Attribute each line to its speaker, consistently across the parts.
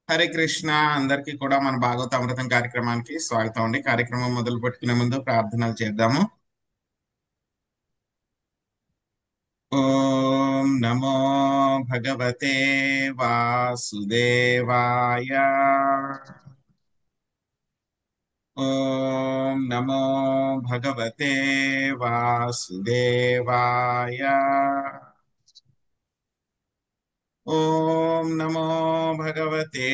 Speaker 1: హరే కృష్ణ. అందరికీ కూడా మన భాగవత అమృతం కార్యక్రమానికి స్వాగతం అండి. కార్యక్రమం మొదలు పెట్టుకునే ముందు ప్రార్థనలు చేద్దాము. ఓం నమో భగవతే వాసుదేవాయ. ఓం నమో భగవతే వాసుదేవాయ. ఓం నమో భగవతే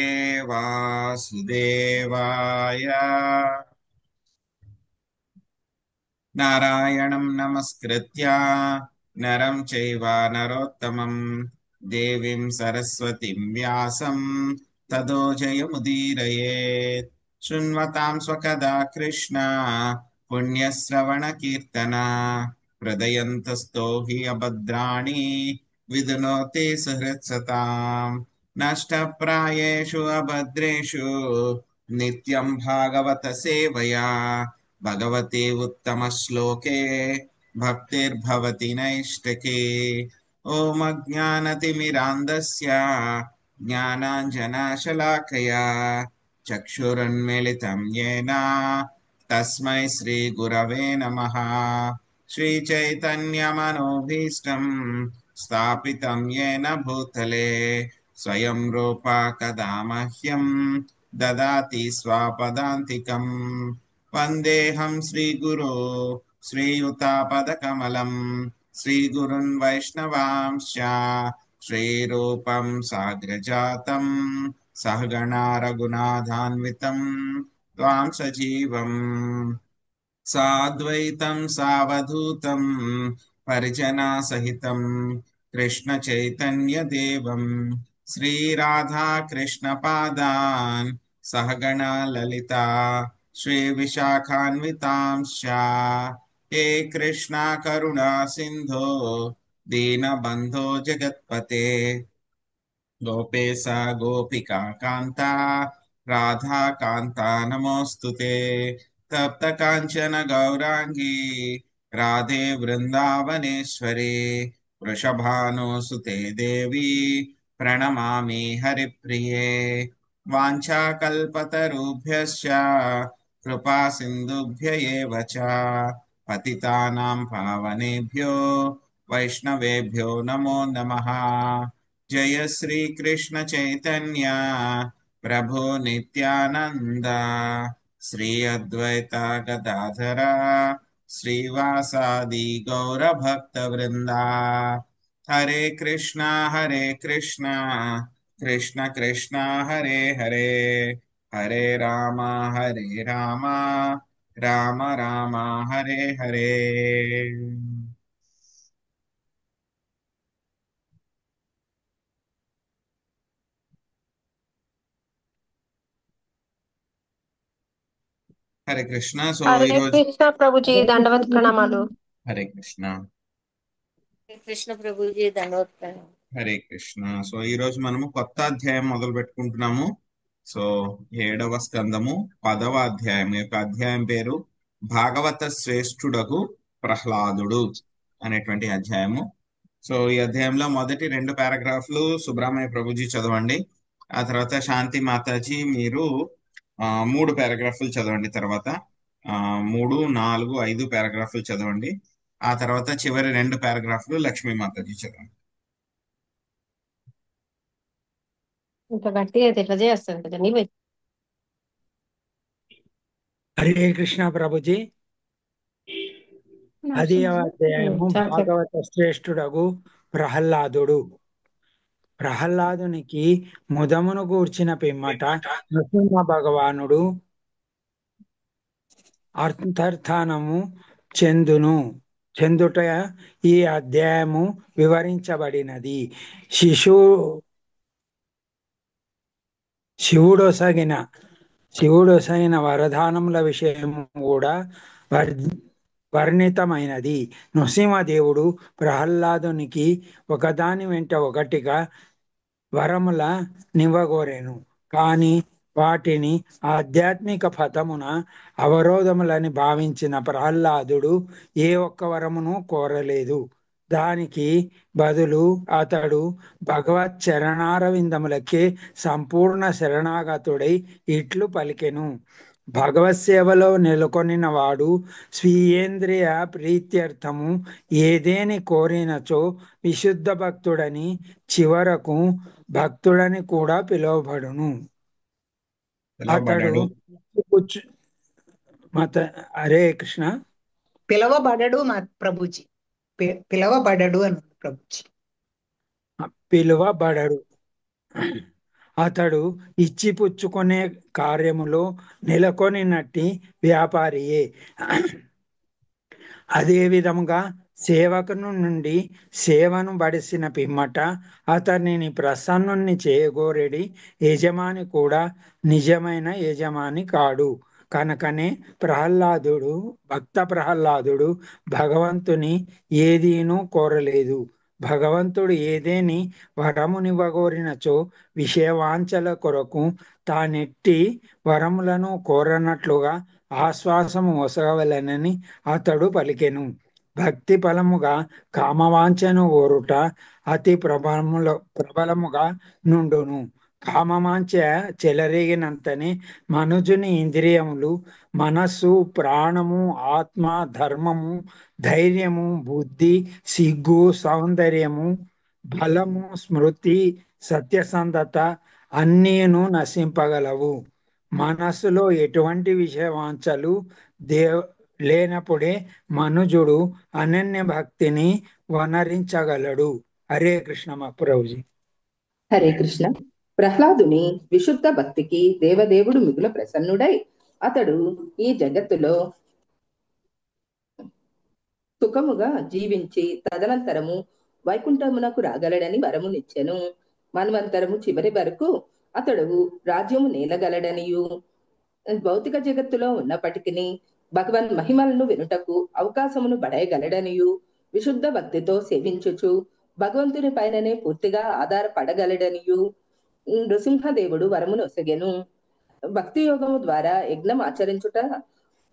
Speaker 1: వాసుదేవాయ. నారాయణం నమస్కృత్య నరం చైవ నరోత్తమం దేవీం సరస్వతిం వ్యాసం తదో జయముదీరయేత్. శృణ్వతాం స్వకదా కృష్ణ పుణ్యశ్రవణ కీర్తన హృదయంతస్థో హి అభద్రాణి విదునోతి సుహృత్సతాం. నష్టప్రాయేషు అభద్రేషు నిత్యం భాగవత సేవయా భగవతే ఉత్తమ శ్లోకే భక్తిర్భవతి నైష్ఠకే. ఓం అజ్ఞానతిమిరాంధస్య జ్ఞానాంజనశలాకయా చక్షురున్మిళితం యేన తస్మై శ్రీ గురవే నమః. శ్రీచైతన్యమనోభీష్టం స్థాపితం యేన భూతలే స్వయం రూపా కదా మహ్యం దదాతి స్వపదాంతికం. వందేహం శ్రీగురో శ్రీయుతాపదకమలం శ్రీగురున్ వైష్ణవాంశ్చ శ్రీరూపం సాగ్రజాతం సహగణా రఘునాథాన్వితం త్వాం సజీవం సాద్వైతం సావధూతం పరిజనా సహితం కృష్ణ చైతన్య దేవం శ్రీరాధా కృష్ణ పాదాన్ సహగణా లలితా శ్రీ విశాఖాన్వితాంశ్చ. హే కృష్ణ కరుణా సింధో దీనబంధో జగత్పతే గోపేశ గోపికా కాంత రాధా కాంత నమోస్తుతే. తప్త కాంచన గౌరాంగీ రాధే వృందావనేశ్వరి వృషభానుసుతే దేవి ప్రణమామి హరిప్రియే. వాంఛాకల్పతరుభ్యశ్చ కృపా సింధుభ్య ఏవ చ పతితానాం పావనేభ్యో వైష్ణవేభ్యో నమో నమః. జయ శ్రీ కృష్ణ చైతన్య ప్రభు నిత్యానంద శ్రీ అద్వైత గదాధర శ్రీవాసాది గౌర భక్త వృంద. హరే కృష్ణ కృష్ణ కృష్ణ హరే హరే హరే రామ రామ రామ హరే హరే. హరే కృష్ణ. సో
Speaker 2: హరే
Speaker 1: ఈరోజు
Speaker 2: కృష్ణ ప్రభుజీ దండవత్ ప్రణామాలు.
Speaker 1: హరే కృష్ణ.
Speaker 3: కృష్ణ ప్రభుజీ దండోత్పన్నం.
Speaker 1: హరే కృష్ణ. సో ఈరోజు మనము కొత్త అధ్యాయం మొదలు పెట్టుకుంటున్నాము. సో 7వ స్కందము 10వ అధ్యాయం యొక్క అధ్యాయం పేరు భాగవత శ్రేష్ఠుడకు ప్రహ్లాదుడు అనేటువంటి అధ్యాయము. సో ఈ అధ్యాయంలో మొదటి 2 పారాగ్రాఫ్లు సుబ్రహ్మణ్య ప్రభుజీ చదవండి. ఆ తర్వాత శాంతి మాతాజీ మీరు 3 పారాగ్రాఫ్లు చదవండి. తర్వాత 3, 4, 5 పారాగ్రాఫ్లు చదవండి. ఆ తర్వాత చివరి 2 పారాగ్రాఫ్లు లక్ష్మీ మాతాజీ చదవండి.
Speaker 2: ఇంత గట్టిగా అయితే ఎట్లా చేస్తాను కదా నీవే.
Speaker 4: హరే కృష్ణ ప్రభుజీ. 10వ అధ్యాయము భాగవత శ్రేష్ఠుడగు ప్రహ్లాదుడు. ప్రహ్లాదునికి ముదమును గూర్చిన పిమ్మట నృసింహ భగవానుడు అంతర్థానము చెందుట ఈ అధ్యాయము వివరించబడినది. శివుడొసగిన వరదానముల విషయం కూడా వర్ణితమైనది. నృసింహదేవుడు ప్రహ్లాదునికి ఒకదాని వెంట ఒకటిగా వరముల నివ్వగోరెను. కాని వాటిని ఆధ్యాత్మిక పథమున అవరోధములని భావించిన ప్రహ్లాదుడు ఏ ఒక్క వరమును కోరలేదు. దానికి బదులు అతడు భగవత్ చరణారవిందములకే సంపూర్ణ శరణాగతుడై ఇట్లు పలికెను: భగవత్ సేవలో నెలకొనిన వాడు స్వీయేంద్రియ ప్రీత్యర్థము ఏదేని కోరినచో విశుద్ధ భక్తుడని, చివరకు భక్తుడని కూడా పిలువబడును. అతడు
Speaker 1: పిలువబడడు.
Speaker 4: ఇచ్చిపుచ్చు- మత హరే కృష్ణ.
Speaker 5: పిలవబడడు మా ప్రభుజీ. పిలవబడడు అని ప్రభుజీ.
Speaker 4: పిలువబడడు. అతడు ఇచ్చిపుచ్చుకునే కార్యములో నెలకొనినట్టి వ్యాపారియే. అదే విధముగా సేవకుని నుండి సేవను బడిసిన పిమ్మట అతనిని ప్రసన్నుని చేయగోరెడి యజమాని కూడా నిజమైన యజమాని కాడు. కనుకనే భక్త ప్రహ్లాదుడు భగవంతుని ఏదీనూ కోరలేదు. భగవంతుడు ఏదేని వరమునివ్వగోరినచో విషయవాంఛల కొరకు తానెట్టి వరములను కోరనట్లుగా ఆశ్వాసము ఒసగవలెనని అతడు పలికెను. భక్తి ఫలముగా కామవాంఛను ఓరుట అతి ప్రబలముగా నుండును. కామవాంఛ చెలరేగినంతనే మనుజుని ఇంద్రియములు, మనస్సు, ప్రాణము, ఆత్మ, ధర్మము, ధైర్యము, బుద్ధి, సిగ్గు, సౌందర్యము, బలము, స్మృతి, సత్యసంధత అన్నీను నశింపగలవు. మనస్సులో ఎటువంటి విషయవాంఛలు లేనప్పుడే మనుజుడు అనన్య భక్తిని వనరించగలడు. హరే కృష్ణ ప్రభుజీ.
Speaker 6: హరే కృష్ణ. ప్రహ్లాదుని విశుద్ధ భక్తికి దేవదేవుడు మిగుల ప్రసన్నుడై అతడు ఈ జగత్తులో సుఖముగా జీవించి తదనంతరము వైకుంఠమునకు రాగలడని వరమునిచ్చెను. మన్వంతరము చివరి వరకు అతడు రాజ్యము నేలగలడనియు, భౌతిక జగత్తులో ఉన్నప్పటికీ భగవన్ మహిమలను వినుటకు అవకాశమును బడయగలడనియు, విశుద్ధ భక్తితో సేవించుచు భగవంతుని పైననే పూర్తిగా ఆధారపడగలడనియు నృసింహదేవుడు వరమును ఒసగెను. భక్తి యోగము ద్వారా యజ్ఞం ఆచరించుట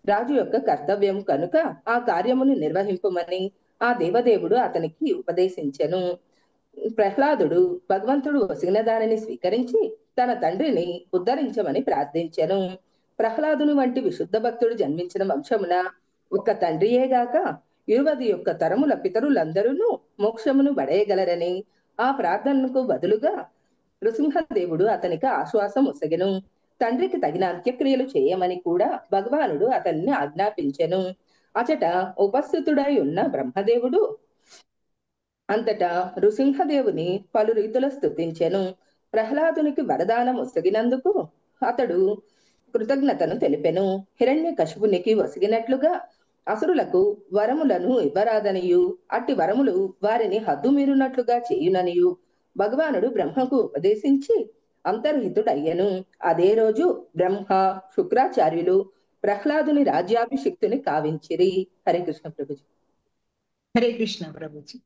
Speaker 6: రాజు యొక్క కర్తవ్యం కనుక ఆ కార్యమును నిర్వహింపమని ఆ దేవదేవుడు అతనికి ఉపదేశించెను. ప్రహ్లాదుడు భగవంతుడు ఒసిగిన దానిని స్వీకరించి తన తండ్రిని ఉద్ధరించమని ప్రార్థించెను. ప్రహ్లాదుని వంటి విశుద్ధ భక్తుడు జన్మించిన వంశమున ఒక్క తండ్రియేగాక 21 తరముల పితరులందరూ మోక్షమును బడేయగలరని ఆ ప్రార్థనకు బదులుగా నృసింహదేవుడు అతనికి ఆశ్వాసం ఒసగెను. తండ్రికి తగిన అంత్యక్రియలు చేయమని కూడా భగవానుడు అతన్ని ఆజ్ఞాపించెను. అచట ఉపస్థితుడై ఉన్న బ్రహ్మదేవుడు అంతటా నృసింహదేవుని పలు రీతుల స్తుతించెను. ప్రహ్లాదునికి వరదానం ఒసగినందుకు అతడు కృతజ్ఞతను తెలిపెను. హిరణ్యకశిపునికి ఒసగినట్లుగా అసురులకు వరములను ఇవ్వరాదనియు, అట్టి వరములు వారిని హద్దు మీరునట్లుగా చేయుననియు భగవానుడు బ్రహ్మకు ఉపదేశించి అంతర్హితుడయ్యను. అదే రోజు బ్రహ్మ, శుక్రాచార్యులు ప్రహ్లాదుని రాజ్యాభిషిక్తుని కావించిరి. హరే కృష్ణ ప్రభుజీ.
Speaker 5: హరే కృష్ణ ప్రభుజీ.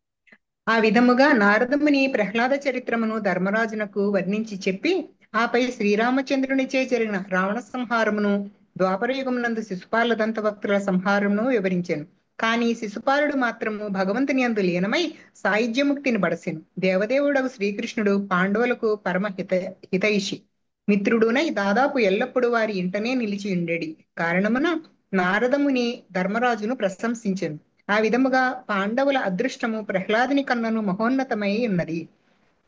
Speaker 5: ఆ విధముగా నారదముని ప్రహ్లాద చరిత్రమును ధర్మరాజునకు వర్ణించి చెప్పి, ఆపై శ్రీరామచంద్రునిచే జరిగిన రావణ సంహారమును, ద్వాపరయుగమునందు శిశుపాల దంతభక్తుల సంహారమును వివరించెను. కానీ శిశుపాలుడు మాత్రము భగవంతుని యందు లీనమై సాయుధ్యముక్తిని బడసెను. దేవదేవుడగు శ్రీకృష్ణుడు పాండవులకు పరమ హితైషి మిత్రుడునై దాదాపు ఎల్లప్పుడూ వారి ఇంటనే నిలిచి ఉండేడి కారణమున నారదముని ధర్మరాజును ప్రశంసించెను. ఆ విధముగా పాండవుల అదృష్టము ప్రహ్లాదుని కన్నను మహోన్నతమై ఉన్నది.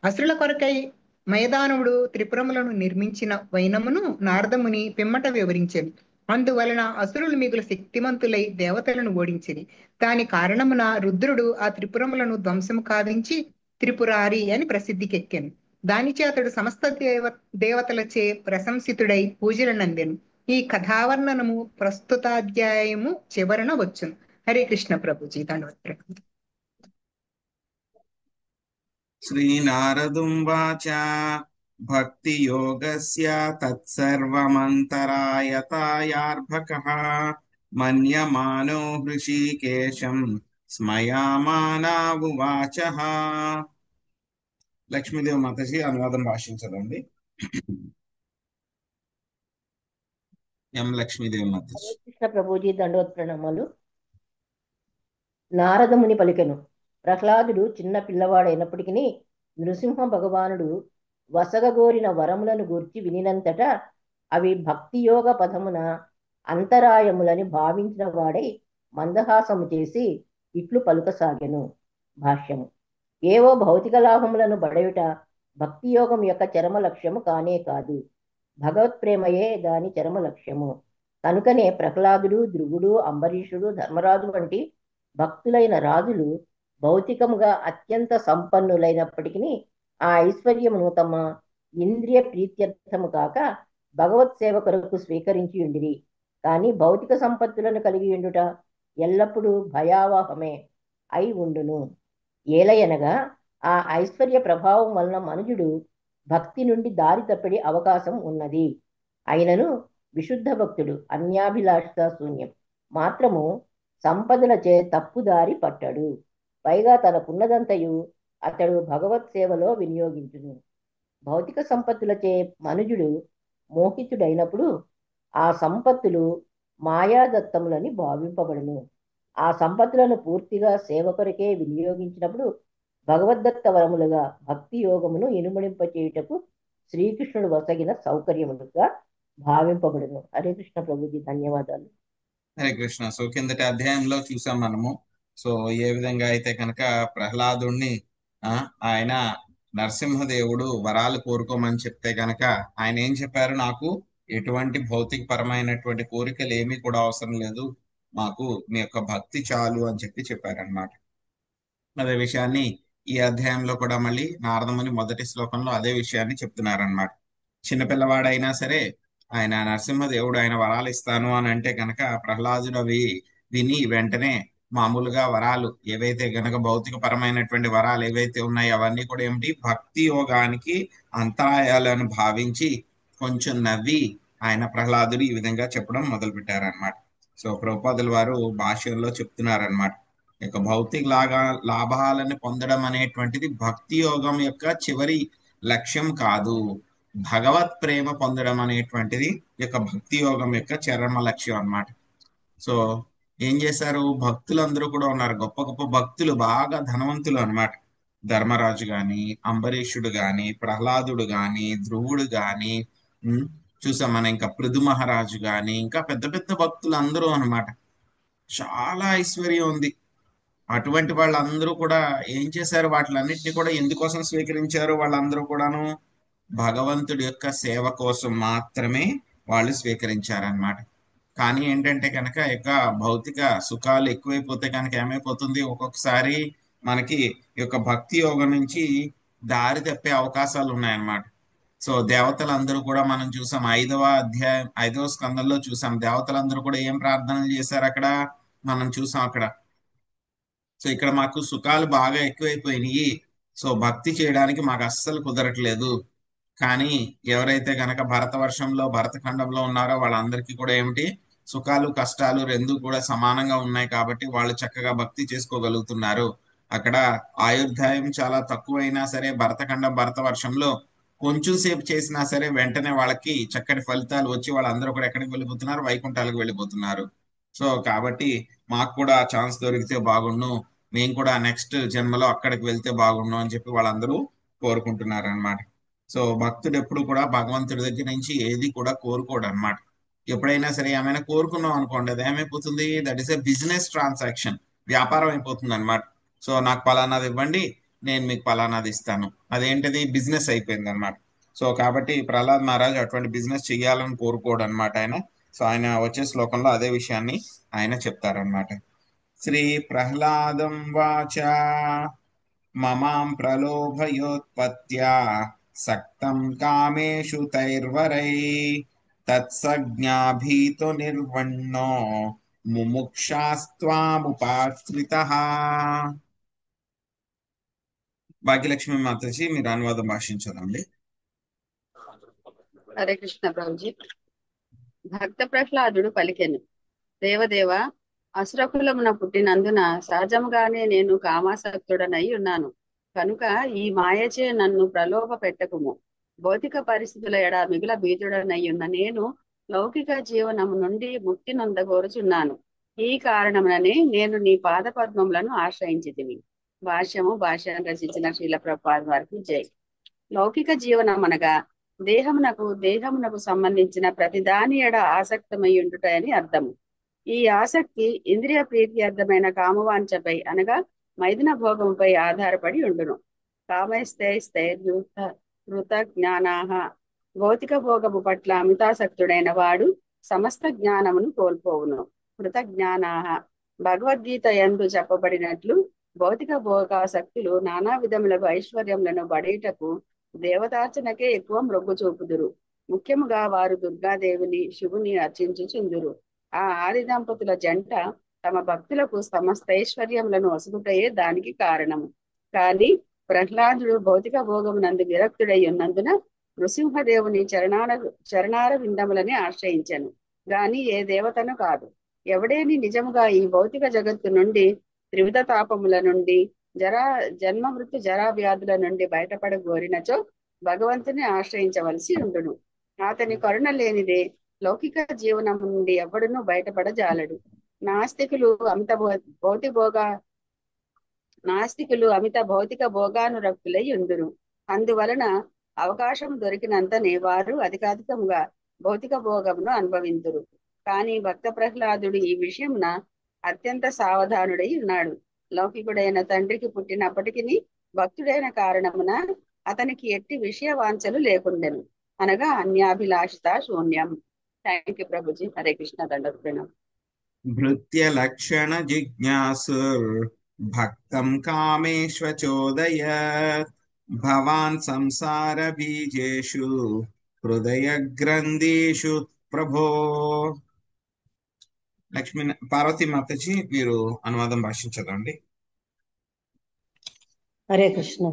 Speaker 5: అసురుల కొరకై మయదానవుడు త్రిపురములను నిర్మించిన వైనమును నారదముని పిమ్మట వివరించెను. అందువలన అసురులు మిగులు శక్తిమంతులై దేవతలను ఓడించిరి. దాని కారణమున రుద్రుడు ఆ త్రిపురములను ధ్వంసము కావించి త్రిపురారి అని ప్రసిద్ధికెక్కెను. దానిచే అతడు సమస్త దేవతలచే ప్రశంసితుడై పూజలనందెను. ఈ కథావర్ణనము ప్రస్తుతాధ్యాయము చివరన వచ్చును. హరే కృష్ణ ప్రభుజీ. దండవత్ప్రణామం.
Speaker 1: శ్రీనారదుంవాచ భక్తి యోగస్య తత్సర్వమంతరాయతాయార్భకః మన్యమానో హృషీకేశం స్మయామానావువాచః. లక్ష్మీదేవి మాతాజీ అనువాదం భాషించదండి. ఎం లక్ష్మీదేవి మాతాజీ.
Speaker 3: కృష్ణ ప్రభుజీ దండోత్ ప్రణామాలు. నారదముని పలికెను,
Speaker 7: ప్రహ్లాదుడు చిన్న పిల్లవాడైనప్పటికీ నృసింహ భగవానుడు వసగగోరిన వరములను గూర్చి వినినంతట అవి భక్తియోగ పదమున అంతరాయములని భావించిన వాడై మందహాసము చేసి ఇట్లు పలుకసాగెను. భాష్యము. ఏవో భౌతిక లాభములను బడయుట భక్తియోగం యొక్క చరమ లక్ష్యము కానే కాదు. భగవత్ ప్రేమయే దాని చరమ లక్ష్యము. కనుకనే ప్రహ్లాదుడు, ధ్రువుడు, అంబరీషుడు, ధర్మరాజు వంటి భక్తులైన రాజులు భౌతికముగా అత్యంత సంపన్నులైనప్పటికీ ఆ ఐశ్వర్యమును తమ ఇంద్రియ ప్రీత్యర్థము కాక భగవత్ సేవ కొరకు స్వీకరించి ఉండిరి. కానీ భౌతిక సంపత్తులను కలిగి ఉండుట ఎల్లప్పుడూ భయావహమే అయి ఉండును. ఏలయనగా ఆ ఐశ్వర్య ప్రభావం వలన మనుజుడు భక్తి నుండి దారి తప్పడి అవకాశం ఉన్నది. అయినను విశుద్ధ భక్తుడు అన్యాభిలాష శూన్యం మాత్రము సంపదలచే తప్పుదారి పట్టడు. పైగా తనకున్నదంతయు అతడు భగవత్ సేవలో వినియోగించును. భౌతిక సంపత్తులచే మనుజుడు మోహితుడైనప్పుడు ఆ సంపత్తులు మాయాదత్తములని భావింపబడును. ఆ సంపత్తులను పూర్తిగా సేవ కొరకే వినియోగించినప్పుడు భగవద్దత్త వరములుగా భక్తి యోగమును ఇనుమడింపచేయుటకు శ్రీకృష్ణుడు వసగిన సౌకర్యములుగా భావింపబడును. హరే కృష్ణ ప్రభుజీ, ధన్యవాదాలు.
Speaker 1: హరే కృష్ణ. సో కిందటి అధ్యాయంలో చూసాం మనము. సో ఏ విధంగా అయితే కనుక ప్రహ్లాదుణ్ణి ఆయన నరసింహదేవుడు వరాలు కోరుకోమని చెప్తే కనుక ఆయన ఏం చెప్పారు, నాకు ఎటువంటి భౌతిక పరమైనటువంటి కోరికలు ఏమీ కూడా అవసరం లేదు, మాకు మీ యొక్క భక్తి చాలు అని చెప్పారనమాట. అదే విషయాన్ని ఈ అధ్యాయంలో కూడా మళ్ళీ నారదముని మొదటి శ్లోకంలో అదే విషయాన్ని చెప్తున్నారనమాట. చిన్నపిల్లవాడైనా సరే ఆయన నరసింహదేవుడు ఆయన వరాలు ఇస్తాను అని అంటే కనుక ప్రహ్లాదుడు అవి విని వెంటనే మామూలుగా వరాలు ఏవైతే గనక భౌతిక పరమైనటువంటి వరాలు ఏవైతే ఉన్నాయో అవన్నీ కూడా ఏమిటి, భక్తి యోగానికి అంతరాయాలను భావించి కొంచెం నవ్వి ఆయన ప్రహ్లాదుడు ఈ విధంగా చెప్పడం మొదలు పెట్టారనమాట. సో ప్రభుపాదుల వారు భాష్యంలో చెప్తున్నారనమాట, యొక్క భౌతిక లాభాలను పొందడం అనేటువంటిది భక్తి యోగం యొక్క చివరి లక్ష్యం కాదు. భగవత్ ప్రేమ పొందడం అనేటువంటిది యొక్క భక్తి యోగం యొక్క చరమ లక్ష్యం అన్నమాట. సో ఏం చేశారు, భక్తులందరూ కూడా ఉన్నారు, గొప్ప గొప్ప భక్తులు, బాగా ధనవంతులు అన్నమాట. ధర్మరాజు గాని, అంబరీషుడు గాని, ప్రహ్లాదుడు గాని, ధ్రువుడు గాని, చూసాం మనం, ఇంకా పృథు మహారాజు గాని, ఇంకా పెద్ద పెద్ద భక్తులు అందరూ అన్నమాట. చాలా ఐశ్వర్యం ఉంది. అటువంటి వాళ్ళందరూ కూడా ఏం చేశారు, వాటిలన్నిటిని కూడా ఎందుకోసం స్వీకరించారు, వాళ్ళందరూ కూడాను భగవంతుడి యొక్క సేవ కోసం మాత్రమే వాళ్ళు స్వీకరించారనమాట. కానీ ఏంటంటే కనుక యొక్క భౌతిక సుఖాలు ఎక్కువైపోతే కనుక ఏమైపోతుంది, ఒక్కొక్కసారి మనకి ఈ యొక్క భక్తి యోగం నుంచి దారి తప్పే అవకాశాలు ఉన్నాయన్నమాట. సో దేవతలందరూ కూడా మనం చూసాం, 5వ స్కందంలో చూసాం, దేవతలందరూ కూడా ఏం ప్రార్థనలు చేశారు అక్కడ మనం చూసాం అక్కడ. సో ఇక్కడ మాకు సుఖాలు బాగా ఎక్కువైపోయినాయి, సో భక్తి చేయడానికి మాకు అస్సలు కుదరట్లేదు. కానీ ఎవరైతే గనక భరతవర్షంలో భరతఖండంలో ఉన్నారో వాళ్ళందరికీ కూడా ఏమిటి, సుఖాలు కష్టాలు రెండు కూడా సమానంగా ఉన్నాయి కాబట్టి వాళ్ళు చక్కగా భక్తి చేసుకోగలుగుతున్నారు. అక్కడ ఆయుర్దాయం చాలా తక్కువైనా సరే భరతఖండం భరతవర్షంలో కొంచెం సేపు చేసినా సరే వెంటనే వాళ్ళకి చక్కటి ఫలితాలు వచ్చి వాళ్ళందరూ కూడా ఎక్కడికి వెళ్ళిపోతున్నారు, వైకుంఠాలకు వెళ్ళిపోతున్నారు. సో కాబట్టి మాకు కూడా ఛాన్స్ దొరికితే బాగుండు, మేము కూడా నెక్స్ట్ జన్మలో అక్కడికి వెళ్తే బాగుండు అని చెప్పి వాళ్ళందరూ కోరుకుంటున్నారు అనమాట. సో భక్తుడు ఎప్పుడు కూడా భగవంతుడి దగ్గర నుంచి ఏది కూడా కోరుకోడు అనమాట. ఎప్పుడైనా సరే ఏమైనా కోరుకున్నాం అనుకోండి, అది ఏమైపోతుంది, that is a business transaction, వ్యాపారం అయిపోతుంది అనమాట. సో నాకు పలానాది ఇవ్వండి, నేను మీకు పలానాది ఇస్తాను, అదేంటిది బిజినెస్ అయిపోయింది అనమాట. సో కాబట్టి ప్రహ్లాద్ మహారాజ్ అటువంటి బిజినెస్ చెయ్యాలని కోరుకోడు అనమాట ఆయన. సో ఆయన వచ్చే శ్లోకంలో అదే విషయాన్ని ఆయన చెప్తారనమాట. శ్రీ ప్రహ్లాదం వాచ మమాం ప్రలోభయోత్పత్త్యా సక్తం కామేషు తైర్వరై తత్సజ్ఞాభీతో నిర్వన్నో ముముక్షాస్త్వాముపాశ్రితః. భాగ్యలక్ష్మి మాతాజీ మీరు అనువాదం భాషించదండి.
Speaker 8: హరే కృష్ణ ప్రభుజీ. భక్త ప్రహ్లాదుడు పలికెను, దేవదేవ, అసురకులమున పుట్టినందున సహజముగానే నేను కామాసక్తుడనై ఉన్నాను. కనుక ఈ మాయచే నన్ను ప్రలోభ పెట్టకుము. భౌతిక పరిస్థితుల ఎడ మిగుల బీజుడనై ఉన్న నేను లౌకిక జీవనము నుండి ముక్తి నొందగోరుచున్నాను. ఈ కారణముననే నేను నీ పాద పద్మములను ఆశ్రయించితిని. భాష్యం రచించిన శ్రీల ప్రభుపాద వారికి జై. లౌకిక జీవనం అనగా దేహమునకు సంబంధించిన ప్రతిదాని ఎడ ఆసక్తమై ఉండుట అని అర్థము. ఈ ఆసక్తి ఇంద్రియ ప్రీతి అర్థమైన కామవాంఛపై అనగా మైథున భోగముపై ఆధారపడి ఉండును. కామైస్తైస్తైర్ధృత జ్ఞానాహ భౌతిక భోగము పట్ల అమితాసక్తుడైన వాడు సమస్త జ్ఞానమును కోల్పోవును. కృతజ్ఞానాహ భగవద్గీత యందు చెప్పబడినట్లు భౌతిక భోగాసక్తులు నానా విధములకు ఐశ్వర్యములను బడేటకు దేవతార్చనకే ఎక్కువ మొగ్గు చూపుదురు. ముఖ్యముగా వారు దుర్గాదేవిని శివుని అర్చించుచుందురు. ఆ ఆది దంపతుల జంట తమ భక్తులకు సమస్త ఐశ్వర్యములను వసుగుటయే దానికి కారణము. కాని ప్రహ్లాదుడు భౌతిక భోగమునందు విరక్తుడై ఉన్నందున నృసింహదేవుని చరణార విందములని ఆశ్రయించను గాని ఏ దేవతను కాదు. ఎవడేని నిజముగా ఈ భౌతిక జగత్తు నుండి త్రివిధ తాపముల నుండి జన్మ మృత్యు జరా వ్యాధుల నుండి బయటపడగోరినచో భగవంతుని ఆశ్రయించవలసి ఉండును. అతని కరుణ లేనిదే లౌకిక జీవనం నుండి ఎవడునూ బయటపడజాలడు. నాస్తికులు అమిత భౌతిక భోగానురక్తులై ఉందురు. అందువలన అవకాశం దొరికినంతనే వారు అధికాధికముగా భౌతిక భోగమును అనుభవింతురు. కానీ భక్త ప్రహ్లాదుడు ఈ విషయమున అత్యంత సావధానుడై ఉన్నాడు. లౌకికుడైన తండ్రికి పుట్టినప్పటికీ భక్తుడైన కారణమున అతనికి ఎట్టి విషయ వాంఛలు లేకుండెను, అనగా అన్యాభిలాషిత శూన్యం. Thank you Prabhuji. హరే కృష్ణ. దండోత్ప్రణామం.
Speaker 1: భృత్య లక్షణ జిజ్ఞాసుర్ భక్తం కామేష్వచోదయత్ భవాన్ సంసార బీజేషు హృదయ గ్రంథిషు ప్రభో. లక్ష్మీ పార్వతీ మాతజీ మీరు అనువాదం భాషించదండి.
Speaker 7: హరే కృష్ణ.